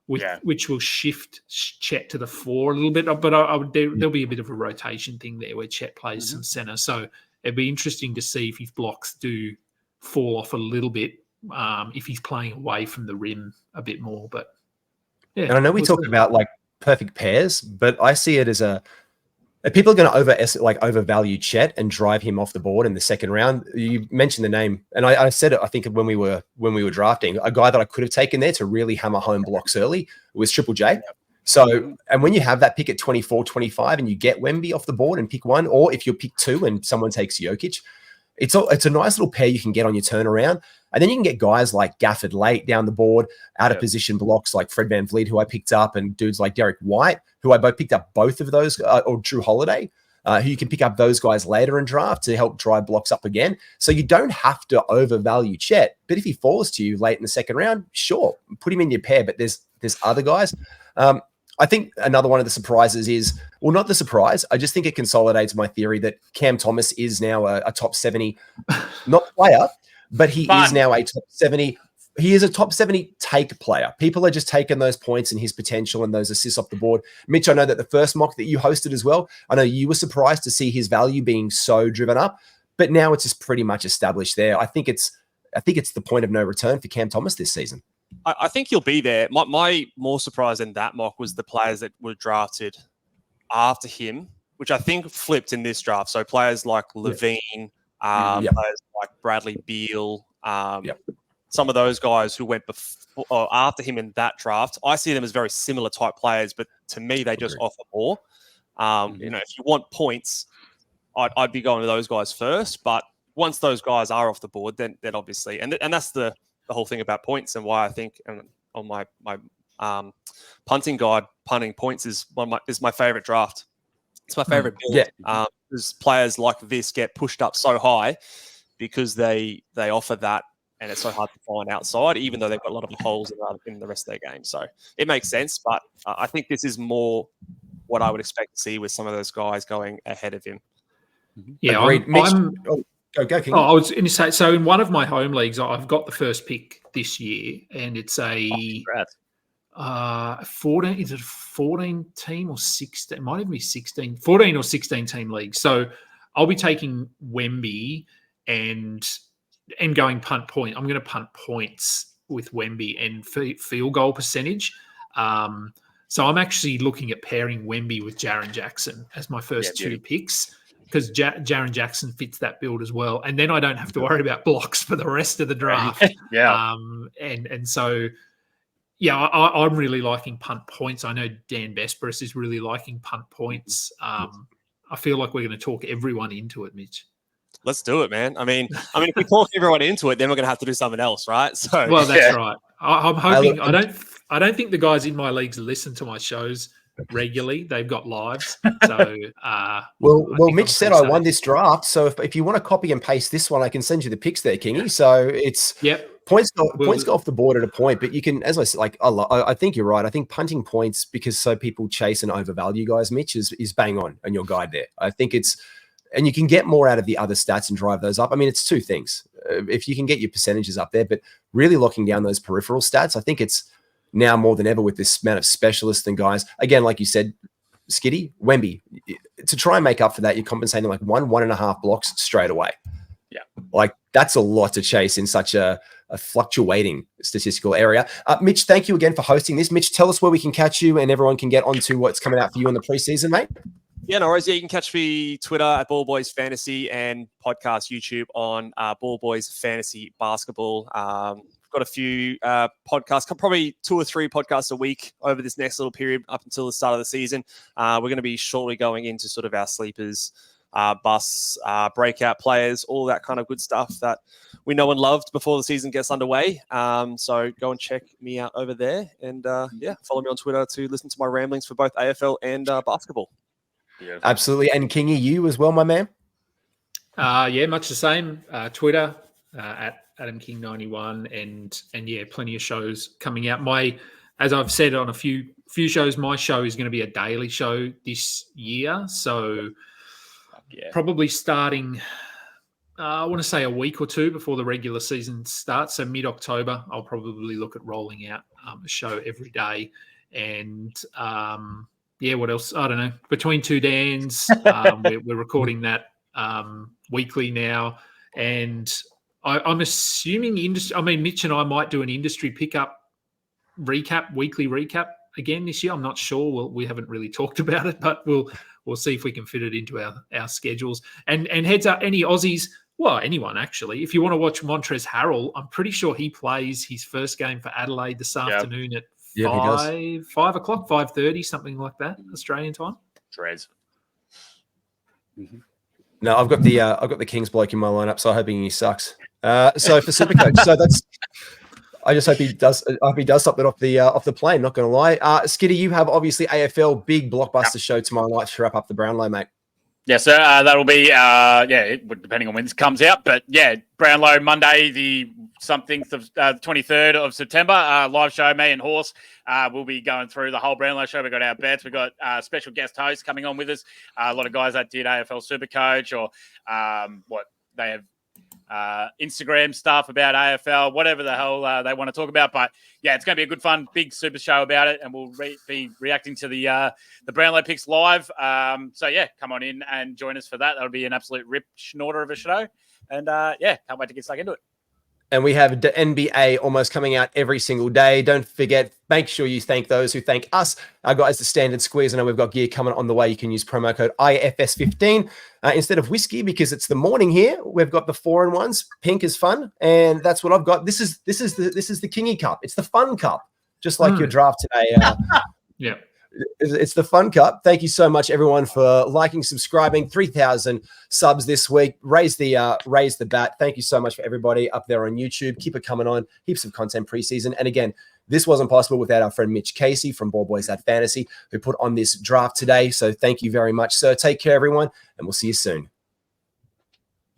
which will shift Chet to the 4 a little bit. But there'll be a bit of a rotation thing there where Chet plays some center. So it'd be interesting to see if his blocks do fall off a little bit, if he's playing away from the rim a bit more. But
and I know we talked about like perfect pairs, but I see it as people are going to overvalue Chet and drive him off the board in the second round. You mentioned the name, and I said it, I think when we were drafting, a guy that I could have taken there to really hammer home blocks early was Triple J. So, and when you have that pick at 24, 25 and you get Wemby off the board and pick 1, or if you pick 2 and someone takes Jokic, it's a nice little pair you can get on your turnaround. And then you can get guys like Gafford late down the board, out of position blocks like Fred VanVleet, who I picked up, and dudes like Derek White, who I both picked up both of those, or Drew Holiday, who you can pick up those guys later in draft to help drive blocks up again. So you don't have to overvalue Chet, but if he falls to you late in the second round, sure, put him in your pair, but there's other guys. I think another one of the surprises is, well, not the surprise. I just think it consolidates my theory that Cam Thomas is now a top 70, not player, but he is now a top 70. He is a top 70 take player. People are just taking those points and his potential and those assists off the board. Mitch, I know that the first mock that you hosted as well, I know you were surprised to see his value being so driven up, but now it's just pretty much established there. I think it's the point of no return for Cam Thomas this season.
I think he'll be there. My more surprise than that mock was the players that were drafted after him, which I think flipped in this draft. So players like Levine, players like Bradley Beal, some of those guys who went before or after him in that draft. I see them as very similar type players, but to me, they just offer more. If you want points, I'd be going to those guys first. But once those guys are off the board, then obviously, and that's the whole thing about points and why I think on my punting guide, punting points is my favorite draft. It's my favorite build. Because players like this get pushed up so high because they offer that, and it's so hard to find outside, even though they've got a lot of holes in the rest of their game. So it makes sense, but I think this is more what I would expect to see with some of those guys going ahead of him.
Yeah,
Go, King.
I was going to say, so in one of my home leagues, I've got the first pick this year, and it's a 14. Is it a 14 team or 16? It might even be 16, 14 or 16 team league. So I'll be taking Wemby and going punt point. I'm going to punt points with Wemby and field goal percentage. So I'm actually looking at pairing Wemby with Jaren Jackson as my first two picks, because Jaren Jackson fits that build as well. And then I don't have to worry about blocks for the rest of the draft. And so, I'm really liking punt points. I know Dan Besbris is really liking punt points. I I feel like we're going to talk everyone into it, Mitch.
Let's do it, man. I mean, if we talk everyone into it, then we're going to have to do something else, right? So,
well, that's right. I'm hoping. I don't think the guys in my leagues listen to my shows regularly. They've got lives. So,
well, Mitch said I won this draft. So if you want to copy and paste this one, I can send you the picks there, Kingy. So it's points go off the board at a point, but you can, as I said, like I think you're right. I think punting points because so people chase and overvalue guys, Mitch, is bang on your guide there. I think it's. And you can get more out of the other stats and drive those up. I mean, it's two things. If you can get your percentages up there, but really locking down those peripheral stats, I think it's now more than ever with this amount of specialists and guys. Again, like you said, Skiddy, Wemby, to try and make up for that, you're compensating like 1.5 blocks straight away.
Yeah.
Like that's a lot to chase in such a fluctuating statistical area. Mitch, thank you again for hosting this. Mitch, tell us where we can catch you and everyone can get onto what's coming out for you in the preseason, mate.
Yeah, no worries. Yeah, you can catch me Twitter at Ball Boys Fantasy and podcast YouTube on Ball Boys Fantasy Basketball. I've got a few podcasts, probably 2 or 3 podcasts a week over this next little period up until the start of the season. We're going to be shortly going into sort of our sleepers, busts, breakout players, all that kind of good stuff that we know and loved before the season gets underway. So go and check me out over there. And follow me on Twitter to listen to my ramblings for both AFL and basketball.
Yeah.
Absolutely. And Kingy, you as well, my man?
Much the same. Twitter at AdamKing91 and plenty of shows coming out. As I've said on a few shows, my show is going to be a daily show this year. So probably starting, I want to say a week or two before the regular season starts. So mid-October, I'll probably look at rolling out a show every day. And what else? I don't know. Between two Dans, we're recording that weekly now, and I'm assuming Mitch and I might do an industry pickup weekly recap again this year. I'm not sure. We haven't really talked about it, but we'll see if we can fit it into our schedules. And heads up, any Aussies, well, anyone actually, if you want to watch Montrezl Harrell, I'm pretty sure he plays his first game for Adelaide this afternoon at 5 o'clock, 5:30, something like that, Australian time.
Trez.
Mm-hmm. No, I've got the Kings bloke in my lineup, so I'm hoping he sucks. So for Supercoach, so that's. I just hope he does. I hope he does something off the plane. Not going to lie, Skiddy, you have obviously AFL big blockbuster show tomorrow night to wrap up the Brownlow, mate.
Yeah, so that'll be depending on when this comes out, but Brownlow Monday the 23rd of September, live show. Me and Horse will be going through the whole Brownlow show. We've got our bets. We've got special guest hosts coming on with us. A lot of guys that did AFL Supercoach or what they have. Instagram stuff about AFL, whatever the hell they want to talk about. But it's going to be a good, fun, big super show about it, and we'll be reacting to the Brownlow picks live. Come on in and join us for that. That'll be an absolute rip schnorter of a show, and can't wait to get stuck into it.
And we have the NBA almost coming out every single day. Don't forget, make sure you thank those who thank us. Our guys, the Standard Squeeze. I know we've got gear coming on the way. You can use promo code IFS15 instead of whiskey because it's the morning here. We've got the 4-in-1s. Pink is fun, and that's what I've got. This is the Kingy Cup. It's the fun cup, just like your draft today.
Yeah.
It's the fun cup. Thank you so much, everyone, for liking, subscribing. 3,000 subs this week. Raise the bat. Thank you so much for everybody up there on YouTube. Keep it coming on. Heaps of content preseason. And again, this wasn't possible without our friend Mitch Casey from Ball Boys Fantasy, who put on this draft today. So thank you very much, sir. Take care, everyone, and we'll see you soon.